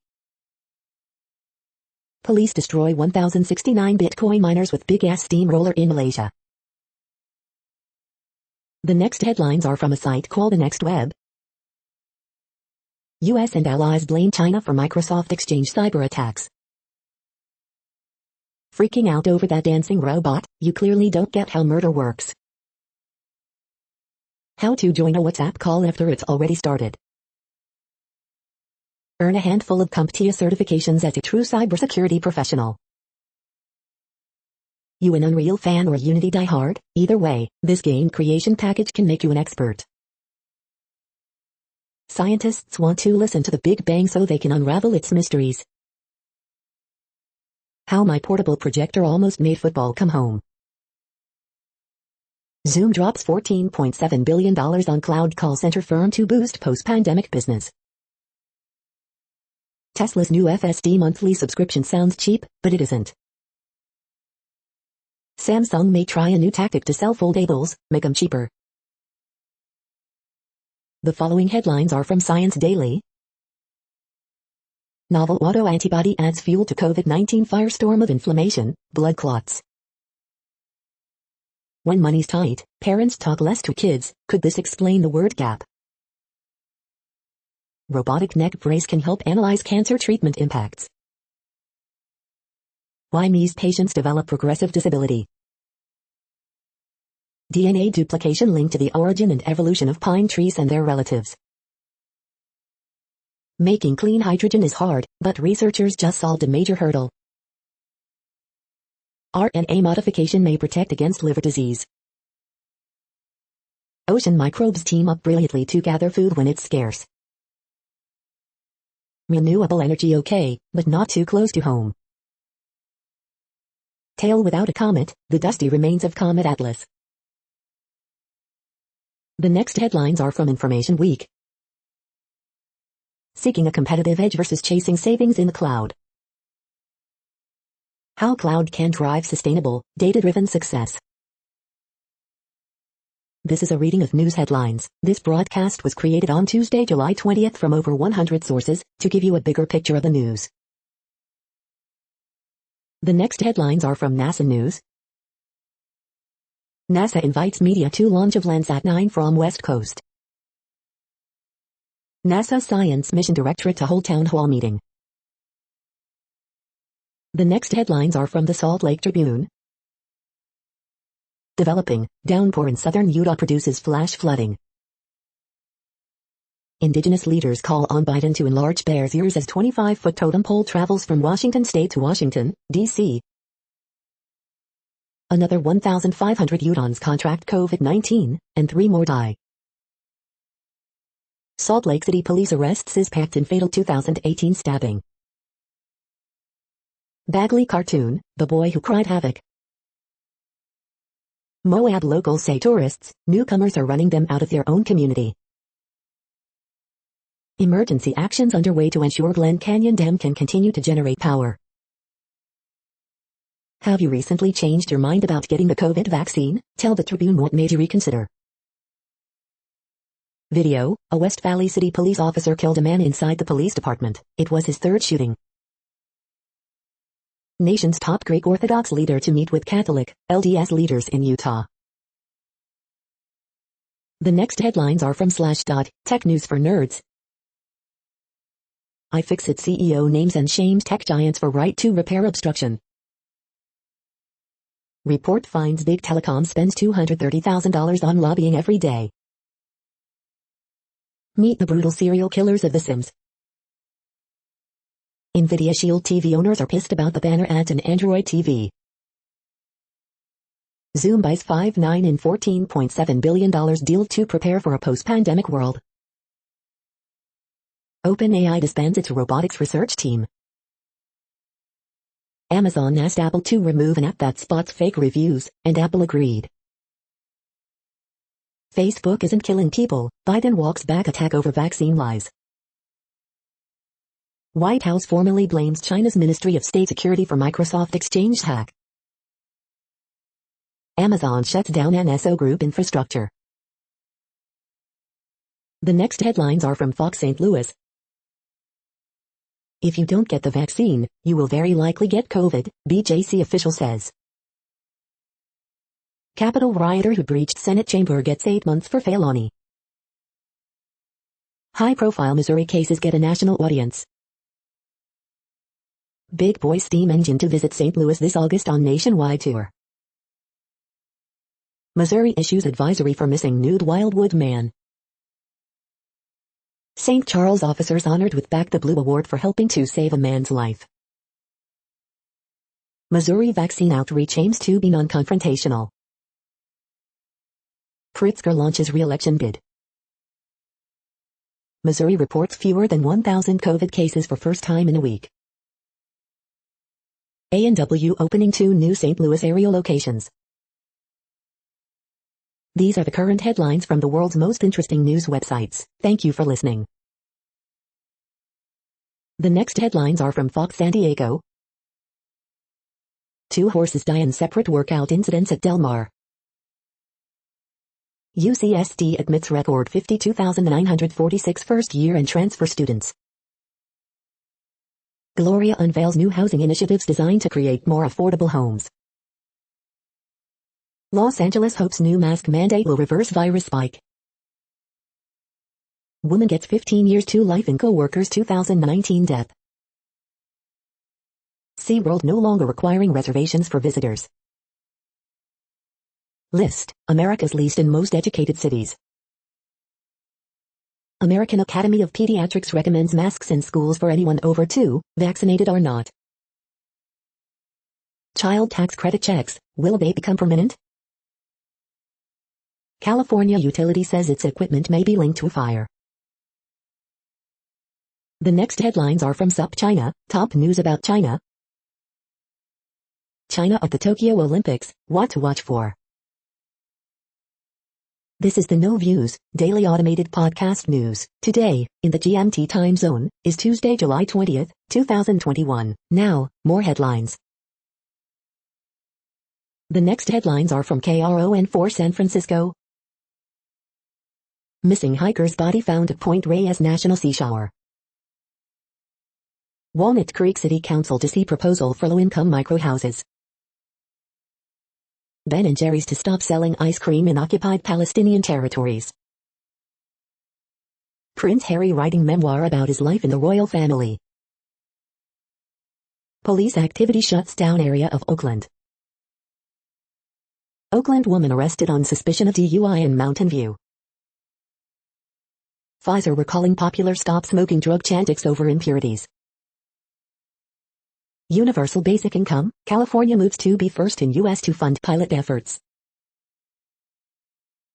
Police destroy 1,069 Bitcoin miners with big-ass steamroller in Malaysia. The next headlines are from a site called The Next Web. U.S. and allies blame China for Microsoft Exchange cyber attacks. Freaking out over that dancing robot? You clearly don't get how murder works. How to join a WhatsApp call after it's already started. Earn a handful of CompTIA certifications as a true cybersecurity professional. You an Unreal fan or Unity diehard? Either way, this game creation package can make you an expert. Scientists want to listen to the Big Bang so they can unravel its mysteries. How my portable projector almost made football come home. Zoom drops $14.7 billion on cloud call center firm to boost post-pandemic business. Tesla's new FSD monthly subscription sounds cheap, but it isn't. Samsung may try a new tactic to sell foldables, make them cheaper. The following headlines are from Science Daily. Novel autoantibody adds fuel to COVID-19 firestorm of inflammation, blood clots. When money's tight, parents talk less to kids. Could this explain the word gap? Robotic neck brace can help analyze cancer treatment impacts. Why MES patients develop progressive disability. DNA duplication linked to the origin and evolution of pine trees and their relatives. Making clean hydrogen is hard, but researchers just solved a major hurdle. RNA modification may protect against liver disease. Ocean microbes team up brilliantly to gather food when it's scarce. Renewable energy okay, but not too close to home. Tail without a comet, the dusty remains of Comet Atlas. The next headlines are from Information Week. Seeking a competitive edge versus chasing savings in the cloud. How cloud can drive sustainable, data-driven success. This is a reading of news headlines. This broadcast was created on Tuesday, July 20th from over 100 sources, to give you a bigger picture of the news. The next headlines are from NASA News. NASA invites media to launch of Landsat 9 from West Coast. NASA Science Mission Directorate to hold town hall meeting. The next headlines are from the Salt Lake Tribune. Developing, downpour in southern Utah produces flash flooding. Indigenous leaders call on Biden to enlarge Bears ears as 25-foot totem pole travels from Washington state to Washington, D.C. Another 1,500 Utahns contract COVID-19, and 3 more die. Salt Lake City police arrests suspect in fatal 2018 stabbing. Bagley cartoon, The Boy Who Cried Havoc. Moab locals say tourists, newcomers are running them out of their own community. Emergency actions underway to ensure Glen Canyon Dam can continue to generate power. Have you recently changed your mind about getting the COVID vaccine? Tell the Tribune what made you reconsider. Video, a West Valley City police officer killed a man inside the police department. It was his third shooting. Nation's top Greek Orthodox leader to meet with Catholic, LDS leaders in Utah. The next headlines are from Slashdot, Tech News for Nerds. iFixit CEO names and shames tech giants for right to repair obstruction. Report finds big telecom spends $230,000 on lobbying every day. Meet the brutal serial killers of The Sims. Nvidia Shield TV owners are pissed about the banner ads in Android TV. Zoom buys $5.9 and $14.7 billion deal to prepare for a post-pandemic world. OpenAI disbands its robotics research team. Amazon asked Apple to remove an app that spots fake reviews, and Apple agreed. Facebook isn't killing people, Biden walks back attack over vaccine lies. White House formally blames China's Ministry of State Security for Microsoft Exchange hack. Amazon shuts down NSO Group infrastructure. The next headlines are from Fox St. Louis. If you don't get the vaccine, you will very likely get COVID, BJC official says. Capitol rioter who breached Senate chamber gets 8 months for felony. High-profile Missouri cases get a national audience. Big Boy steam engine to visit St. Louis this August on nationwide tour. Missouri issues advisory for missing nude Wildwood man. St. Charles officers honored with Back the Blue Award for helping to save a man's life. Missouri vaccine outreach aims to be non-confrontational. Pritzker launches re-election bid. Missouri reports fewer than 1,000 COVID cases for first time in a week. A&W opening 2 new St. Louis area locations. These are the current headlines from the world's most interesting news websites. Thank you for listening. The next headlines are from Fox San Diego. 2 horses die in separate workout incidents at Del Mar. UCSD admits record 52,946 first-year and transfer students. Gloria unveils new housing initiatives designed to create more affordable homes. Los Angeles hopes new mask mandate will reverse virus spike. Woman gets 15 years to life in co-worker's 2019 death. SeaWorld no longer requiring reservations for visitors. List, America's least and most educated cities. American Academy of Pediatrics recommends masks in schools for anyone over 2, vaccinated or not. Child tax credit checks, will they become permanent? California utility says its equipment may be linked to a fire. The next headlines are from SupChina, top news about China. China at the Tokyo Olympics, what to watch for. This is the No Views, daily automated podcast news. Today, in the GMT time zone, is Tuesday, July 20th, 2021. Now, more headlines. The next headlines are from KRON4 San Francisco. Missing hiker's body found at Point Reyes National Seashore. Walnut Creek City Council to see proposal for low-income microhouses. Ben & Jerry's to stop selling ice cream in occupied Palestinian territories. Prince Harry writing memoir about his life in the royal family. Police activity shuts down area of Oakland. Oakland woman arrested on suspicion of DUI in Mountain View. Pfizer recalling popular stop smoking drug Chantix over impurities. Universal basic income, California moves to be first in U.S. to fund pilot efforts.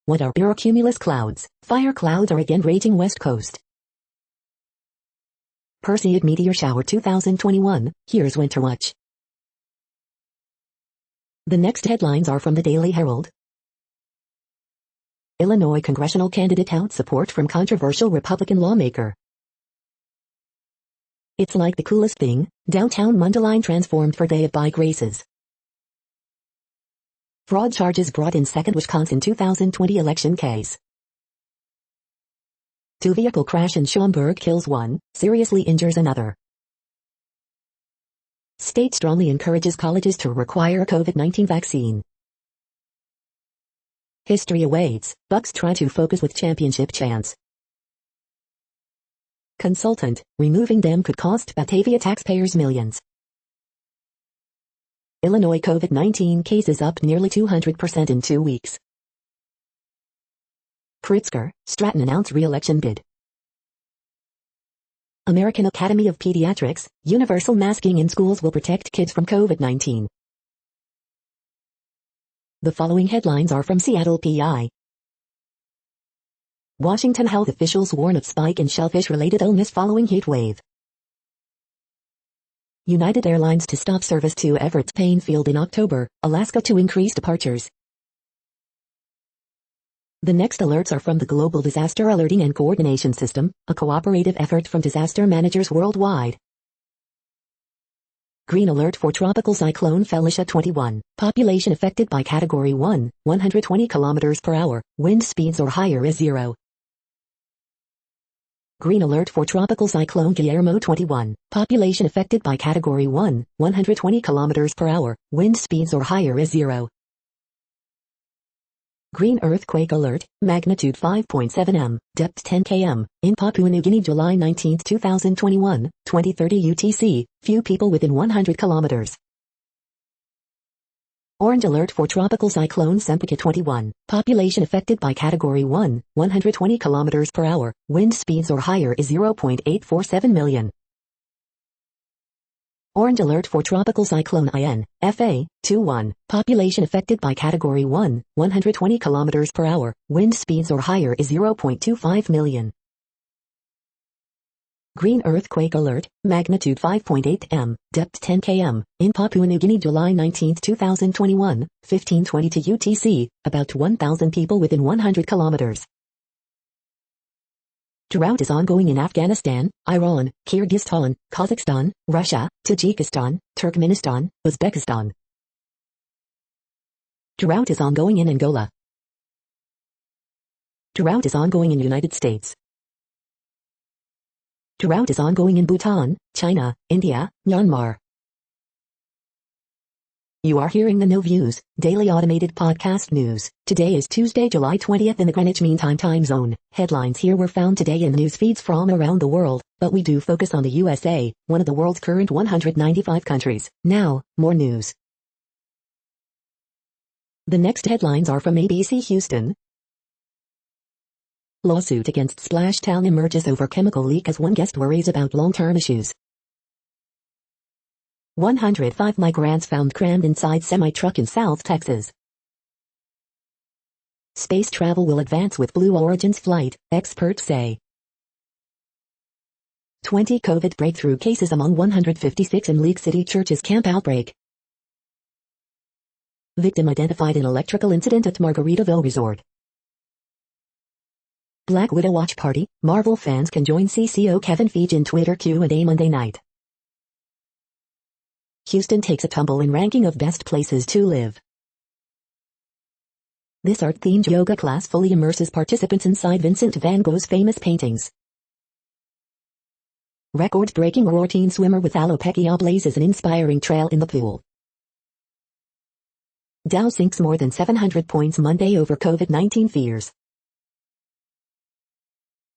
What are birocumulus clouds? Fire clouds are again raging west coast. Perseid meteor shower 2021, here's winter watch. The next headlines are from the Daily Herald. Illinois congressional candidate touts support from controversial Republican lawmaker. It's like the coolest thing, downtown Mundelein transformed for Day of Bike races. Fraud charges brought in second Wisconsin 2020 election case. 2 vehicle crash in Schaumburg kills 1, seriously injures another. State strongly encourages colleges to require a COVID-19 vaccine. History awaits. Bucks try to focus with championship chance. Consultant, removing them could cost Batavia taxpayers millions. Illinois COVID-19 cases up nearly 200% in 2 weeks. Pritzker, Stratton announce re-election bid. American Academy of Pediatrics, universal masking in schools will protect kids from COVID-19. The following headlines are from Seattle PI. Washington health officials warn of spike in shellfish-related illness following heat wave. United Airlines to stop service to Everett's Payne Field in October, Alaska to increase departures. The next alerts are from the Global Disaster Alerting and Coordination System, a cooperative effort from disaster managers worldwide. Green alert for Tropical Cyclone Felicia 21. Population affected by Category 1, 120 km per hour, wind speeds or higher is 0. Green alert for Tropical Cyclone Guillermo 21. Population affected by Category 1, 120 km per hour, wind speeds or higher is 0. Green earthquake alert, magnitude 5.7 m, depth 10 km, in Papua New Guinea July 19, 2021, 2030 UTC, few people within 100 kilometers. Orange alert for Tropical Cyclone Sempaka 21. Population affected by Category 1, 120 km per hour, wind speeds or higher is 0.847 million. Orange alert for Tropical Cyclone IN.FA 21. Population affected by Category 1, 120 km per hour, wind speeds or higher is 0.25 million. Green earthquake alert, magnitude 5.8 m, depth 10 km, in Papua New Guinea July 19, 2021, 1522 UTC, about 1,000 people within 100 kilometers. Drought is ongoing in Afghanistan, Iran, Kyrgyzstan, Kazakhstan, Russia, Tajikistan, Turkmenistan, Uzbekistan. Drought is ongoing in Angola. Drought is ongoing in United States. Drought is ongoing in Bhutan, China, India, Myanmar. You are hearing the No Views, daily automated podcast news. Today is Tuesday, July 20th in the Greenwich Mean Time zone. Headlines here were found today in news feeds from around the world, but we do focus on the USA, one of the world's current 195 countries. Now, more news. The next headlines are from ABC Houston. Lawsuit against Splashtown emerges over chemical leak as one guest worries about long-term issues. 105 migrants found crammed inside semi-truck in South Texas. Space travel will advance with Blue Origin's flight, experts say. 20 COVID breakthrough cases among 156 in League City Church's camp outbreak. Victim identified in electrical incident at Margaritaville Resort. Black Widow watch party, Marvel fans can join CCO Kevin Feige in Twitter Q&A Monday night. Houston takes a tumble in ranking of best places to live. This art-themed yoga class fully immerses participants inside Vincent van Gogh's famous paintings. Record-breaking routine swimmer with alopecia blazes an inspiring trail in the pool. Dow sinks more than 700 points Monday over COVID-19 fears.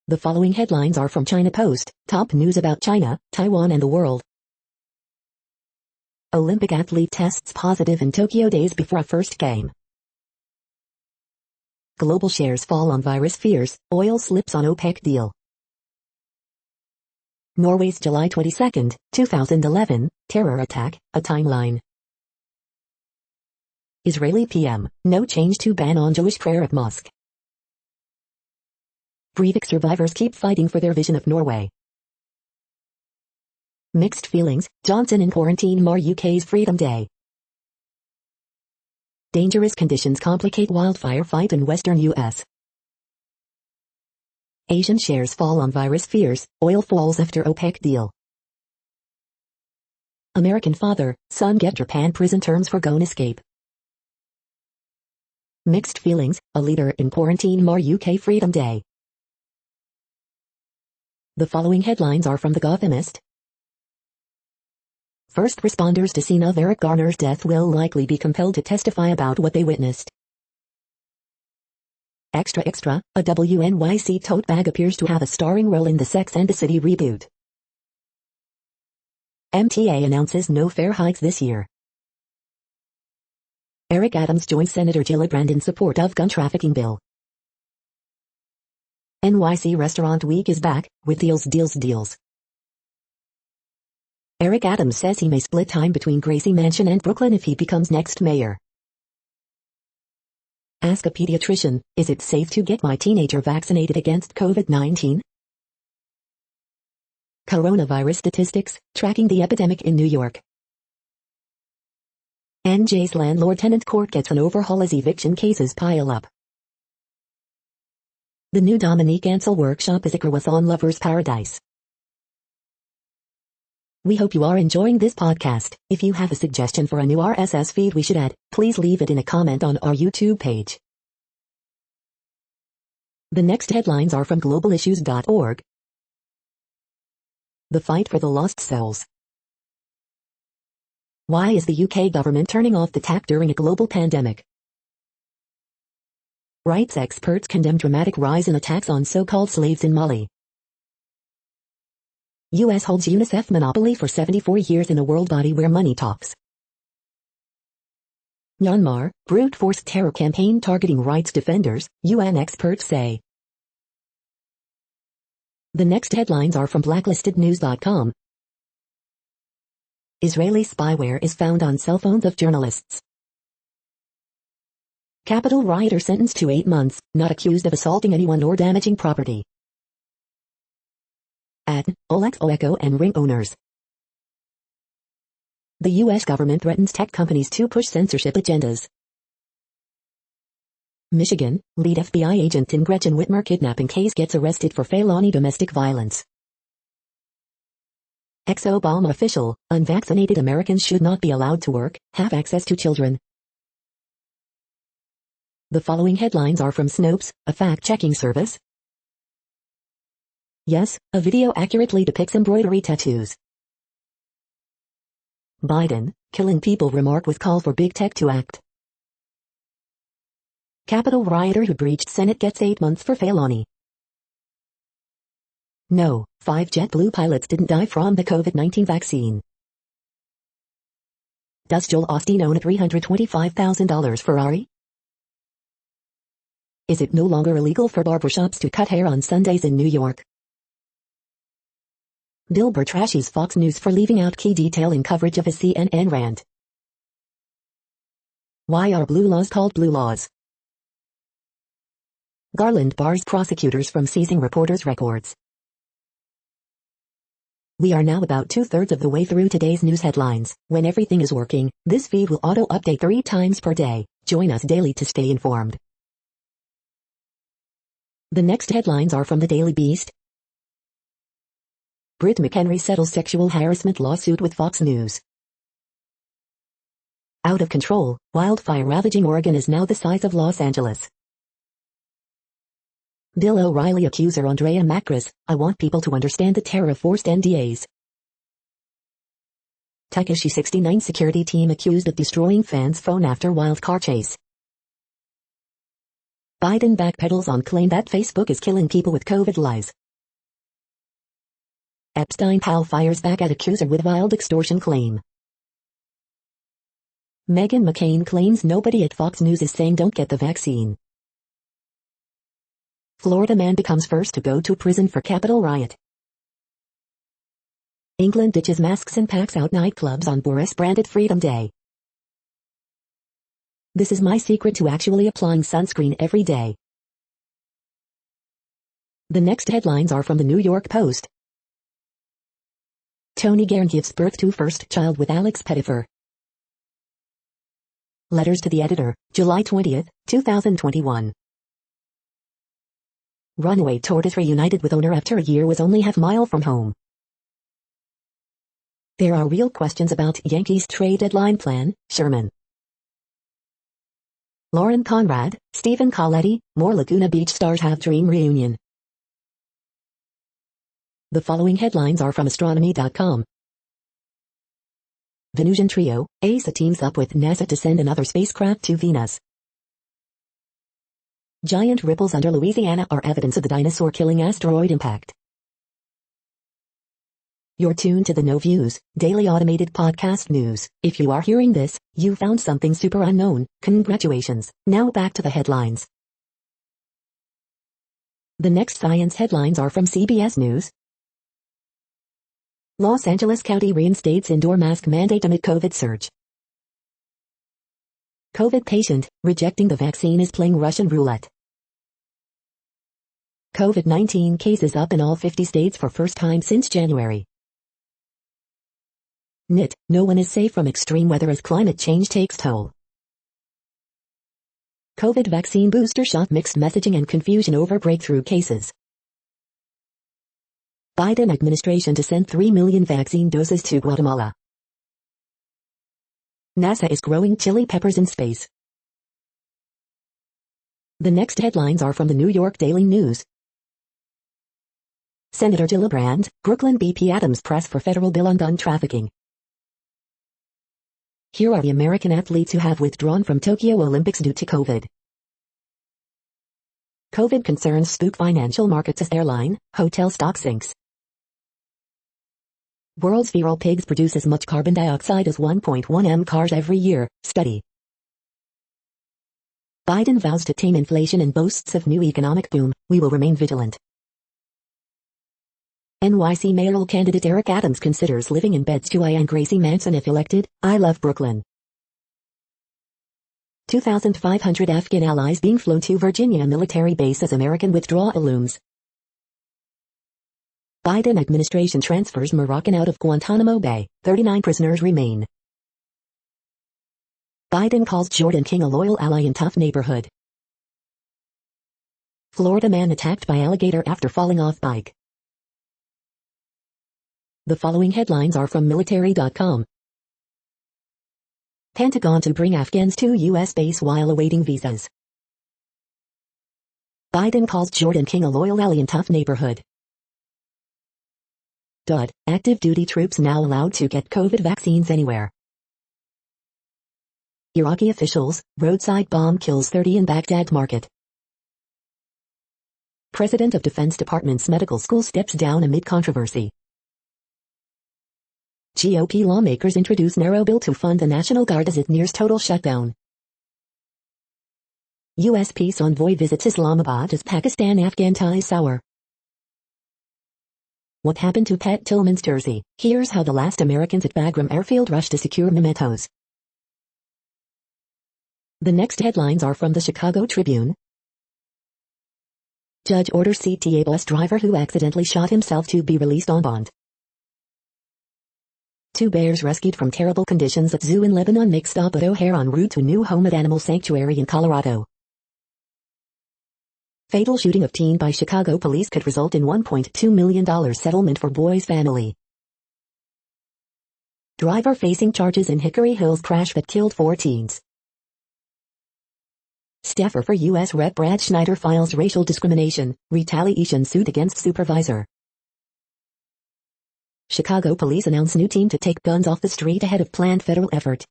The following headlines are from China Post, top news about China, Taiwan and the world. Olympic athlete tests positive in Tokyo days before a first game. Global shares fall on virus fears, oil slips on OPEC deal. Norway's July 22, 2011, terror attack, a timeline. Israeli PM, no change to ban on Jewish prayer at mosque. Breivik survivors keep fighting for their vision of Norway. Mixed feelings, Johnson in quarantine mar UK's Freedom Day. Dangerous conditions complicate wildfire fight in western US. Asian shares fall on virus fears, oil falls after OPEC deal. American father, son get Japan prison terms for gun escape. Mixed feelings, a leader in quarantine mar UK Freedom Day. The following headlines are from The Gothamist. First responders to scene of Eric Garner's death will likely be compelled to testify about what they witnessed. Extra extra, a WNYC tote bag appears to have a starring role in the Sex and the City reboot. MTA announces no fare hikes this year. Eric Adams joins Senator Gillibrand in support of gun trafficking bill. NYC Restaurant Week is back, with deals. Eric Adams says he may split time between Gracie Mansion and Brooklyn if he becomes next mayor. Ask a pediatrician, is it safe to get my teenager vaccinated against COVID-19? Coronavirus statistics, tracking the epidemic in New York. NJ's landlord-tenant court gets an overhaul as eviction cases pile up. The new Dominique Ansel workshop is a croissant lover's paradise. We hope you are enjoying this podcast. If you have a suggestion for a new RSS feed we should add, please leave it in a comment on our YouTube page. The next headlines are from globalissues.org. The fight for the lost souls. Why is the UK government turning off the tap during a global pandemic? Rights experts condemn dramatic rise in attacks on so-called slaves in Mali. US holds UNICEF monopoly for 74 years in a world body where money talks. Myanmar, brute force terror campaign targeting rights defenders, UN experts say. The next headlines are from blacklistednews.com. Israeli spyware is found on cell phones of journalists. Capitol rioter sentenced to 8 months, not accused of assaulting anyone or damaging property. OLX Oeco and Ring owners. The U.S. government threatens tech companies to push censorship agendas. Michigan, lead FBI agent in Gretchen Whitmer kidnapping case gets arrested for felony domestic violence. Ex-Obama official, unvaccinated Americans should not be allowed to work, have access to children. The following headlines are from Snopes, a fact-checking service. Yes, a video accurately depicts embroidery tattoos. Biden, killing people remark with call for big tech to act. Capitol rioter who breached Senate gets 8 months for felony. No, 5 JetBlue pilots didn't die from the COVID-19 vaccine. Does Joel Osteen own a $325,000 Ferrari? Is it no longer illegal for barbershops to cut hair on Sundays in New York? Bill Burr trashes Fox News for leaving out key detail in coverage of his CNN rant. Why are blue laws called blue laws? Garland bars prosecutors from seizing reporters' records. We are now about 2/3 of the way through today's news headlines. When everything is working, this feed will auto-update 3 times per day. Join us daily to stay informed. The next headlines are from the Daily Beast. Britt McHenry settles sexual harassment lawsuit with Fox News. Out of control, wildfire ravaging Oregon is now the size of Los Angeles. Bill O'Reilly accuser Andrea Macris, I want people to understand the terror of forced NDAs. Takashi 69 security team accused of destroying fans' phone after wild car chase. Biden backpedals on claim that Facebook is killing people with COVID lies. Epstein pal fires back at accuser with wild extortion claim. Meghan McCain claims nobody at Fox News is saying don't get the vaccine. Florida man becomes first to go to prison for Capitol riot. England ditches masks and packs out nightclubs on Boris-branded Freedom Day. This is my secret to actually applying sunscreen every day. The next headlines are from the New York Post. Tony Guerin gives birth to first child with Alex Pettyfer. Letters to the editor, July 20, 2021. Runaway tortoise reunited with owner after a year was only half-mile from home. There are real questions about Yankees trade deadline plan, Sherman. Lauren Conrad, Stephen Colletti, more Laguna Beach stars have dream reunion. The following headlines are from astronomy.com. Venusian trio, ESA teams up with NASA to send another spacecraft to Venus. Giant ripples under Louisiana are evidence of the dinosaur-killing asteroid impact. You're tuned to the No Views, daily automated podcast news. If you are hearing this, you found something super unknown. Congratulations. Now back to the headlines. The next science headlines are from CBS News. Los Angeles County reinstates indoor mask mandate amid COVID surge. COVID patient, rejecting the vaccine is playing Russian roulette. COVID-19 cases up in all 50 states for first time since January. No one is safe from extreme weather as climate change takes toll. COVID vaccine booster shot mixed messaging and confusion over breakthrough cases. Biden administration to send 3 million vaccine doses to Guatemala. NASA is growing chili peppers in space. The next headlines are from the New York Daily News. Senator Gillibrand, Brooklyn BP Adams press for federal bill on gun trafficking. Here are the American athletes who have withdrawn from Tokyo Olympics due to COVID. COVID concerns spook financial markets as airline, hotel stock sinks. World's feral pigs produce as much carbon dioxide as 1.1 m cars every year, study. Biden vows to tame inflation and boasts of new economic boom, we will remain vigilant. NYC mayoral candidate Eric Adams considers living in Bed-Stuy and Gracie Manson if elected. I love Brooklyn. 2,500 Afghan allies being flown to Virginia military base as American withdrawal looms. Biden administration transfers Moroccan out of Guantanamo Bay. 39 prisoners remain. Biden calls Jordan King a loyal ally in tough neighborhood. Florida man attacked by alligator after falling off bike. The following headlines are from military.com. Pentagon to bring Afghans to U.S. base while awaiting visas. Biden calls Jordan King a loyal ally in tough neighborhood. Active duty troops now allowed to get COVID vaccines anywhere. Iraqi officials, roadside bomb kills 30 in Baghdad market. President of Defense Department's medical school steps down amid controversy. GOP lawmakers introduce narrow bill to fund the National Guard as it nears total shutdown. U.S. peace envoy visits Islamabad as Pakistan-Afghan ties sour. What happened to Pat Tillman's jersey? Here's how the last Americans at Bagram Airfield rushed to secure mementos. The next headlines are from the Chicago Tribune. Judge orders CTA bus driver who accidentally shot himself to be released on bond. 2 bears rescued from terrible conditions at zoo in Lebanon make stop at O'Hare en route to new home at Animal Sanctuary in Colorado. Fatal shooting of teen by Chicago police could result in $1.2 million settlement for boy's family. Driver facing charges in Hickory Hills crash that killed 4 teens. Staffer for U.S. Rep. Brad Schneider files racial discrimination, retaliation suit against supervisor. Chicago police announce new team to take guns off the street ahead of planned federal effort.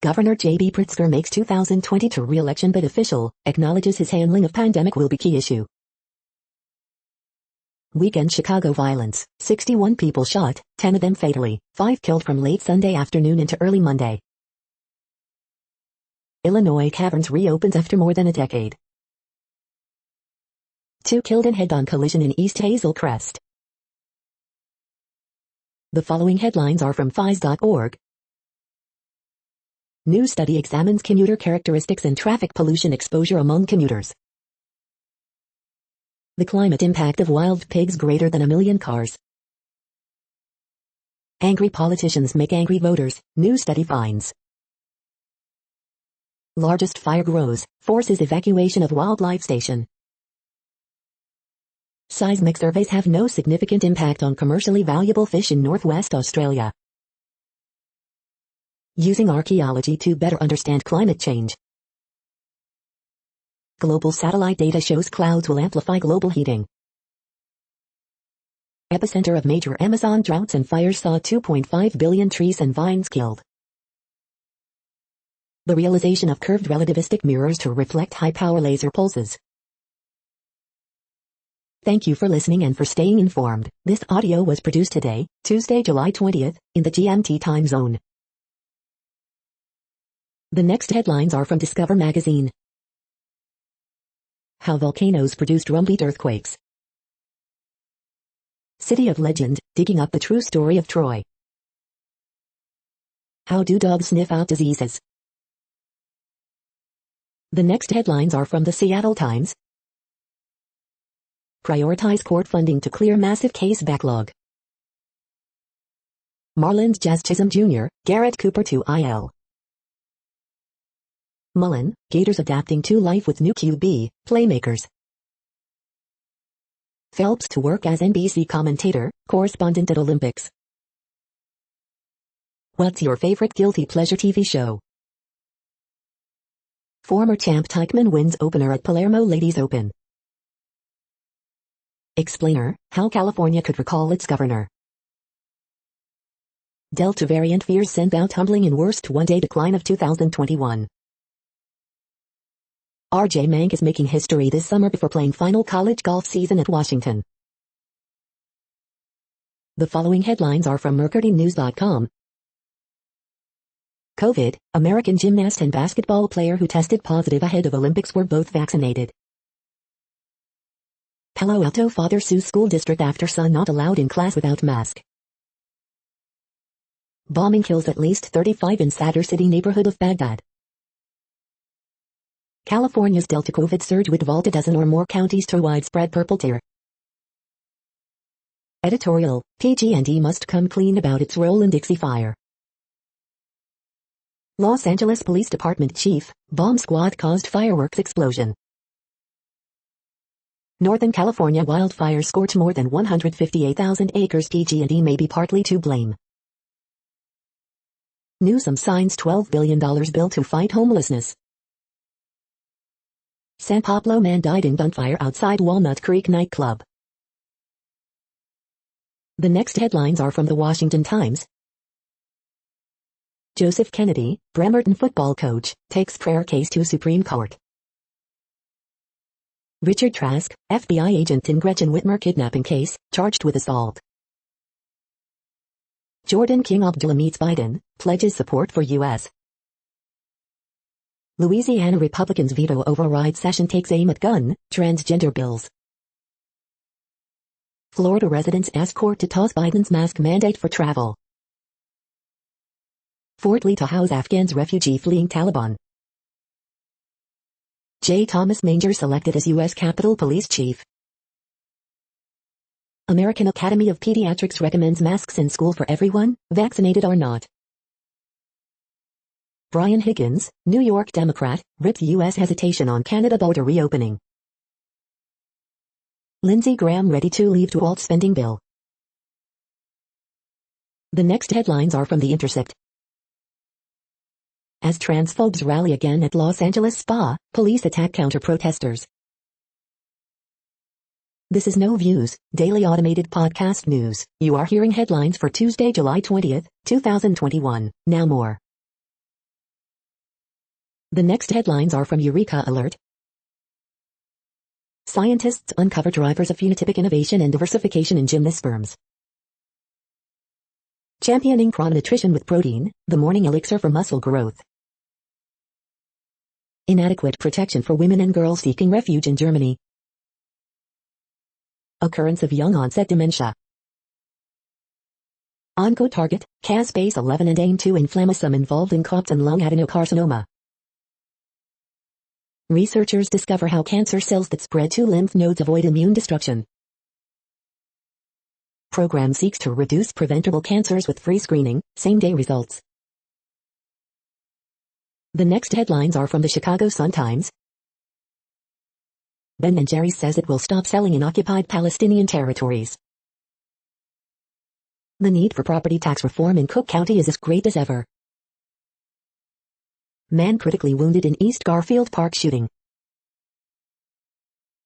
Governor J.B. Pritzker makes 2022 re-election bid official, acknowledges his handling of pandemic will be key issue. Weekend Chicago violence, 61 people shot, 10 of them fatally, 5 killed from late Sunday afternoon into early Monday. Illinois caverns reopens after more than a decade. 2 killed in head-on collision in East Hazel Crest. The following headlines are from phys.org. New study examines commuter characteristics and traffic pollution exposure among commuters. The climate impact of wild pigs greater than 1 million cars. Angry politicians make angry voters, new study finds. Largest fire grows, forces evacuation of wildlife station. Seismic surveys have no significant impact on commercially valuable fish in Northwest Australia. Using archaeology to better understand climate change. Global satellite data shows clouds will amplify global heating. Epicenter of major Amazon droughts and fires saw 2.5 billion trees and vines killed. The realization of curved relativistic mirrors to reflect high-power laser pulses. Thank you for listening and for staying informed. This audio was produced today, Tuesday, July 20th, in the GMT time zone. The next headlines are from Discover magazine. How volcanoes produced drumbeat earthquakes. City of Legend, digging up the true story of Troy. How do dogs sniff out diseases? The next headlines are from the Seattle Times. Prioritize court funding to clear massive case backlog. Marlins Jazz Chisholm Jr., Garrett Cooper to IL. Mullen, Gators adapting to life with new QB, playmakers. Phelps to work as NBC commentator, correspondent at Olympics. What's your favorite guilty pleasure TV show? Former champ Teichmann wins opener at Palermo Ladies Open. Explainer, how California could recall its governor. Delta variant fears send out tumbling in worst one-day decline of 2021. RJ Mank is making history this summer before playing final college golf season at Washington. The following headlines are from MercuryNews.com. COVID, American gymnast and basketball player who tested positive ahead of Olympics were both vaccinated. Palo Alto father sues school district after son not allowed in class without mask. Bombing kills at least 35 in Sadr City neighborhood of Baghdad. California's Delta COVID surge would vault a dozen or more counties to widespread purple tier. Editorial, PG&E must come clean about its role in Dixie Fire. Los Angeles Police Department Chief, bomb squad caused fireworks explosion. Northern California wildfires scorch more than 158,000 acres. PG&E may be partly to blame. Newsom signs $12 billion bill to fight homelessness. San Pablo man died in gunfire outside Walnut Creek nightclub. The next headlines are from the Washington Times. Joseph Kennedy, Bremerton football coach, takes prayer case to Supreme Court. Richard Trask, FBI agent in Gretchen Whitmer kidnapping case, charged with assault. Jordan King Abdullah meets Biden, pledges support for U.S. Louisiana Republicans veto override session takes aim at gun, transgender bills. Florida residents ask court to toss Biden's mask mandate for travel. Fort Lee to house Afghans refugee fleeing Taliban. J. Thomas Manger selected as U.S. Capitol Police Chief. American Academy of Pediatrics recommends masks in school for everyone, vaccinated or not. Brian Higgins, New York Democrat, ripped U.S. hesitation on Canada border reopening. Lindsey Graham ready to leave to halt spending bill. The next headlines are from The Intercept. As transphobes rally again at Los Angeles spa, police attack counter-protesters. This is No Views, daily automated podcast news. You are hearing headlines for Tuesday, July 20th, 2021. Now more. The next headlines are from Eureka Alert. Scientists uncover drivers of phenotypic innovation and diversification in gymnosperms. Championing prawn nutrition with protein, the morning elixir for muscle growth. Inadequate protection for women and girls seeking refuge in Germany. Occurrence of young-onset dementia. OncoTarget, Cas-Base 11 and AIM2 inflammasome involved in COPD and lung adenocarcinoma. Researchers discover how cancer cells that spread to lymph nodes avoid immune destruction. Program seeks to reduce preventable cancers with free screening, same-day results. The next headlines are from the Chicago Sun-Times. Ben & Jerry's says it will stop selling in occupied Palestinian territories. The need for property tax reform in Cook County is as great as ever. Man critically wounded in East Garfield Park shooting.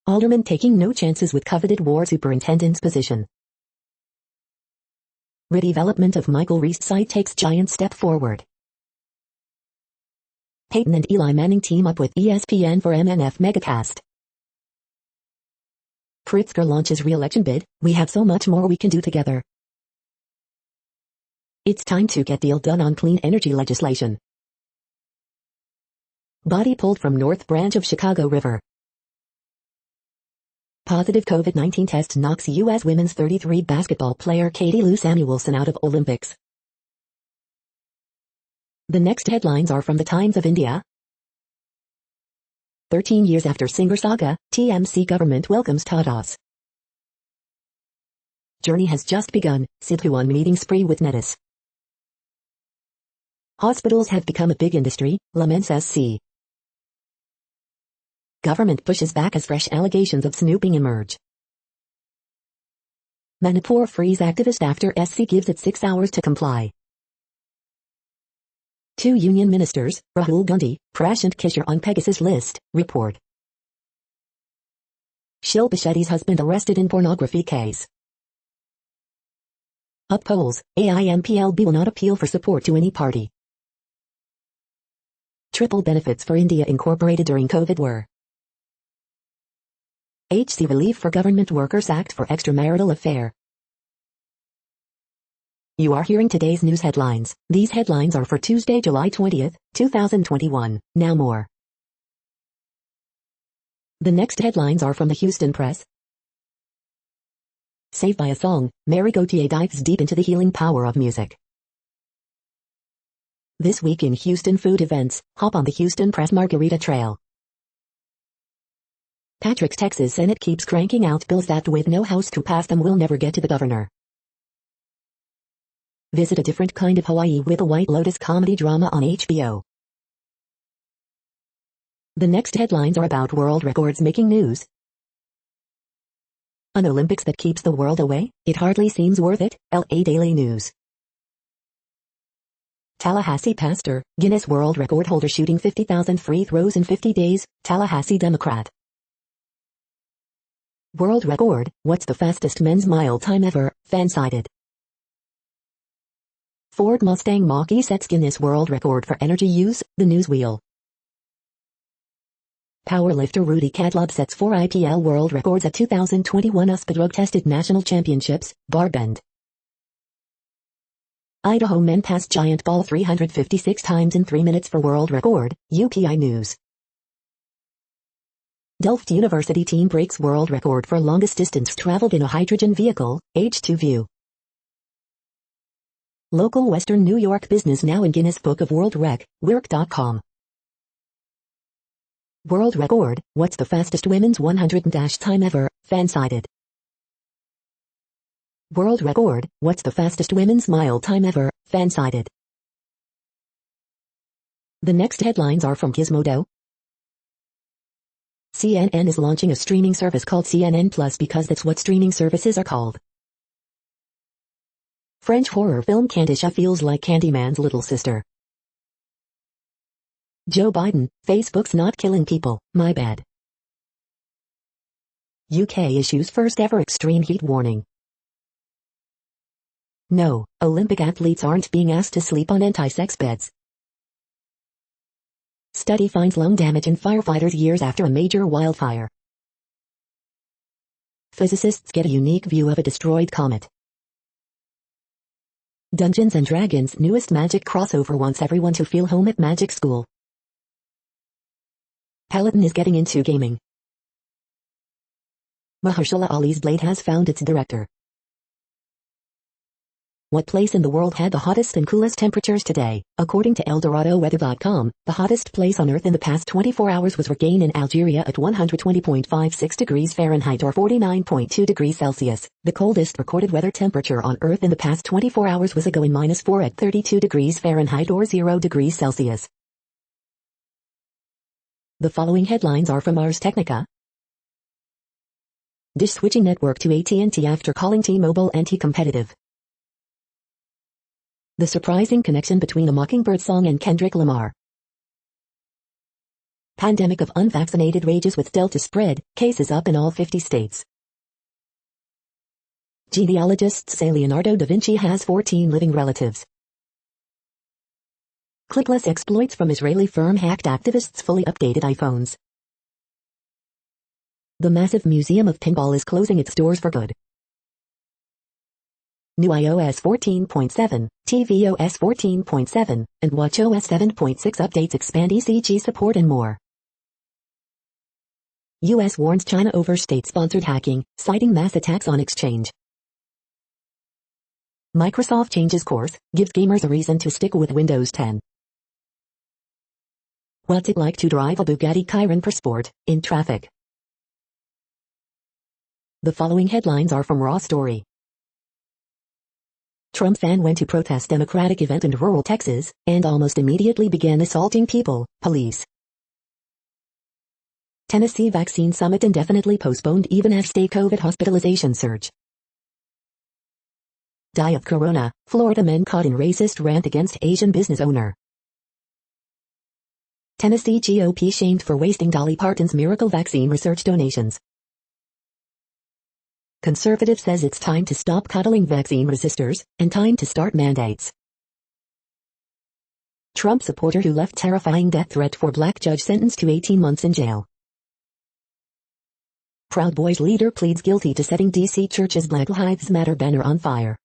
Alderman taking no chances with coveted war superintendent's position. Redevelopment of Michael Reese site takes giant step forward. Peyton and Eli Manning team up with ESPN for MNF Megacast. Pritzker launches re-election bid. We have so much more we can do together. It's time to get deal done on clean energy legislation. Body pulled from North Branch of Chicago River. Positive COVID-19 test knocks U.S. women's 33 basketball player Katie Lou Samuelson out of Olympics. The next headlines are from the Times of India. 13 years after Singer saga, TMC government welcomes Tadas. Journey has just begun, Sidhu on meeting spree with Netis. Hospitals have become a big industry, laments SC. Government pushes back as fresh allegations of snooping emerge. Manipur frees activist after SC gives it 6 hours to comply. 2 union ministers, Rahul Gandhi, Prashant Kishore on Pegasus list, report. Shilpa Shetty's husband arrested in pornography case. Up polls, AIMPLB will not appeal for support to any party. Triple benefits for India incorporated during COVID were. HC relief for government workers sacked for extramarital affair. You are hearing today's news headlines. These headlines are for Tuesday, July 20th, 2021. Now more. The next headlines are from the Houston Press. Saved by a Song, Mary Gauthier dives deep into the healing power of music. This week in Houston food events, hop on the Houston Press Margarita Trail. Patrick's Texas Senate keeps cranking out bills that with no House to pass them will never get to the governor. Visit a different kind of Hawaii with a White Lotus comedy drama on HBO. The next headlines are about world records making news. An Olympics that keeps the world away? It hardly seems worth it, LA Daily News. Tallahassee pastor, Guinness World Record holder shooting 50,000 free throws in 50 days, Tallahassee Democrat. World record, what's the fastest men's mile time ever, fan cited. Ford Mustang Mach-E sets Guinness World Record for energy use, the news wheel. Powerlifter Rudy Kadlub sets 4 IPL world records at 2021 USPA drug-tested national championships, bar bend. Idaho men pass giant ball 356 times in 3 minutes for world record, UPI News. Delft University team breaks world record for longest distance traveled in a hydrogen vehicle, H2 View. Local Western New York business now in Guinness Book of World Rec, Wirk.com. World record, what's the fastest women's 100 time ever, fan cited. World record, what's the fastest women's mile time ever, fan cited. The next headlines are from Gizmodo. CNN is launching a streaming service called CNN Plus because that's what streaming services are called. French horror film Kandisha feels like Candyman's little sister. Joe Biden, Facebook's not killing people, my bad. UK issues first ever extreme heat warning. No, Olympic athletes aren't being asked to sleep on anti-sex beds. Study finds lung damage in firefighters years after a major wildfire. Physicists get a unique view of a destroyed comet. Dungeons & Dragons' newest Magic crossover wants everyone to feel home at Magic School. Peloton is getting into gaming. Mahershala Ali's Blade has found its director. What place in the world had the hottest and coolest temperatures today? According to ElDoradoWeather.com, the hottest place on Earth in the past 24 hours was Regain in Algeria at 120.56 degrees Fahrenheit or 49.2 degrees Celsius. The coldest recorded weather temperature on Earth in the past 24 hours was Ago in -4 at 32 degrees Fahrenheit or 0 degrees Celsius. The following headlines are from Ars Technica. Dish switching network to AT&T after calling T-Mobile anti-competitive. The surprising connection between A Mockingbird Song and Kendrick Lamar. Pandemic of unvaccinated rages with Delta spread, cases up in all 50 states. Genealogists say Leonardo da Vinci has 14 living relatives. Clickless exploits from Israeli firm hacked activists' fully updated iPhones. The massive museum of pinball is closing its doors for good. New iOS 14.7, tvOS 14.7, and watchOS 7.6 updates expand ECG support and more. US warns China over state-sponsored hacking, citing mass attacks on exchange. Microsoft changes course, gives gamers a reason to stick with Windows 10. What's it like to drive a Bugatti Chiron for sport, in traffic? The following headlines are from Raw Story. Trump fan went to protest Democratic event in rural Texas, and almost immediately began assaulting people, police. Tennessee vaccine summit indefinitely postponed even as state COVID hospitalization surge. Die of corona, Florida men caught in racist rant against Asian business owner. Tennessee GOP shamed for wasting Dolly Parton's miracle vaccine research donations. Conservative says it's time to stop coddling vaccine resistors, and time to start mandates. Trump supporter who left terrifying death threat for black judge sentenced to 18 months in jail. Proud Boys leader pleads guilty to setting D.C. church's Black Lives Matter banner on fire.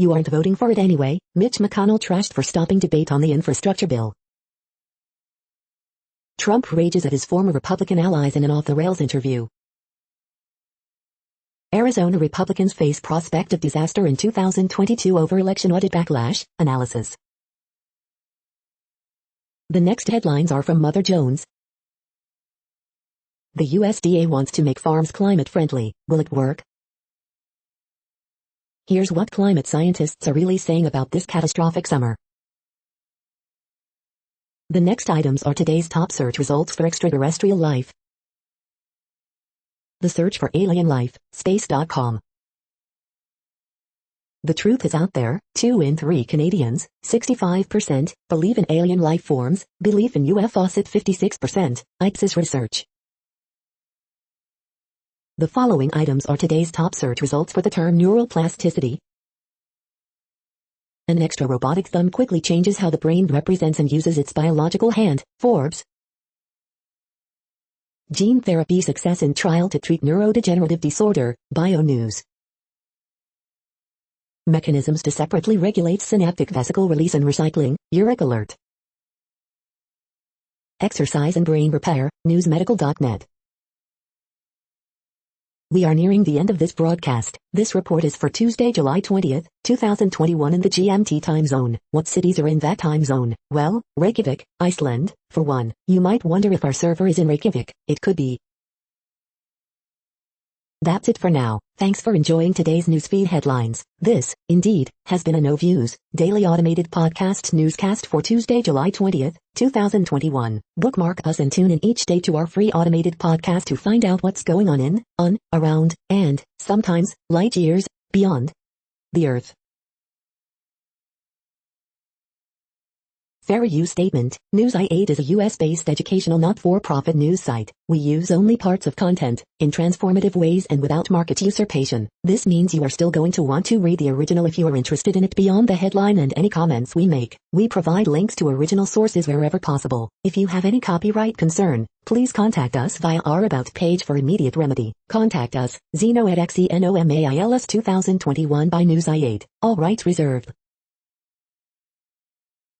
You aren't voting for it anyway, Mitch McConnell trashed for stopping debate on the infrastructure bill. Trump rages at his former Republican allies in an off-the-rails interview. Arizona Republicans face prospect of disaster in 2022 over election audit backlash, analysis. The next headlines are from Mother Jones. The USDA wants to make farms climate-friendly. Will it work? Here's what climate scientists are really saying about this catastrophic summer. The next items are today's top search results for extraterrestrial life. The search for alien life, space.com. The truth is out there. 2 in 3 Canadians, 65%, believe in alien life forms, belief in UFOs at 56%, Ipsos research. The following items are today's top search results for the term neural plasticity. An extra robotic thumb quickly changes how the brain represents and uses its biological hand, Forbes. Gene therapy success in trial to treat neurodegenerative disorder, BioNews. Mechanisms to separately regulate synaptic vesicle release and recycling, Uric Alert. Exercise and brain repair, newsmedical.net. We are nearing the end of this broadcast. This report is for Tuesday, July 20th, 2021 in the GMT time zone. What cities are in that time zone? Well, Reykjavik, Iceland, for one. You might wonder if our server is in Reykjavik. It could be. That's it for now. Thanks for enjoying today's newsfeed headlines. This, indeed, has been a No Views, daily automated podcast newscast for Tuesday, July 20th, 2021. Bookmark us and tune in each day to our free automated podcast to find out what's going on, around, and, sometimes, light years, beyond the Earth. Fair use statement. News i8 is a US-based educational not-for-profit news site. We use only parts of content, in transformative ways and without market usurpation. This means you are still going to want to read the original if you are interested in it beyond the headline and any comments we make. We provide links to original sources wherever possible. If you have any copyright concern, please contact us via our About page for immediate remedy. Contact us, Zeno at XENOMAILS 2021 by News i8. All rights reserved.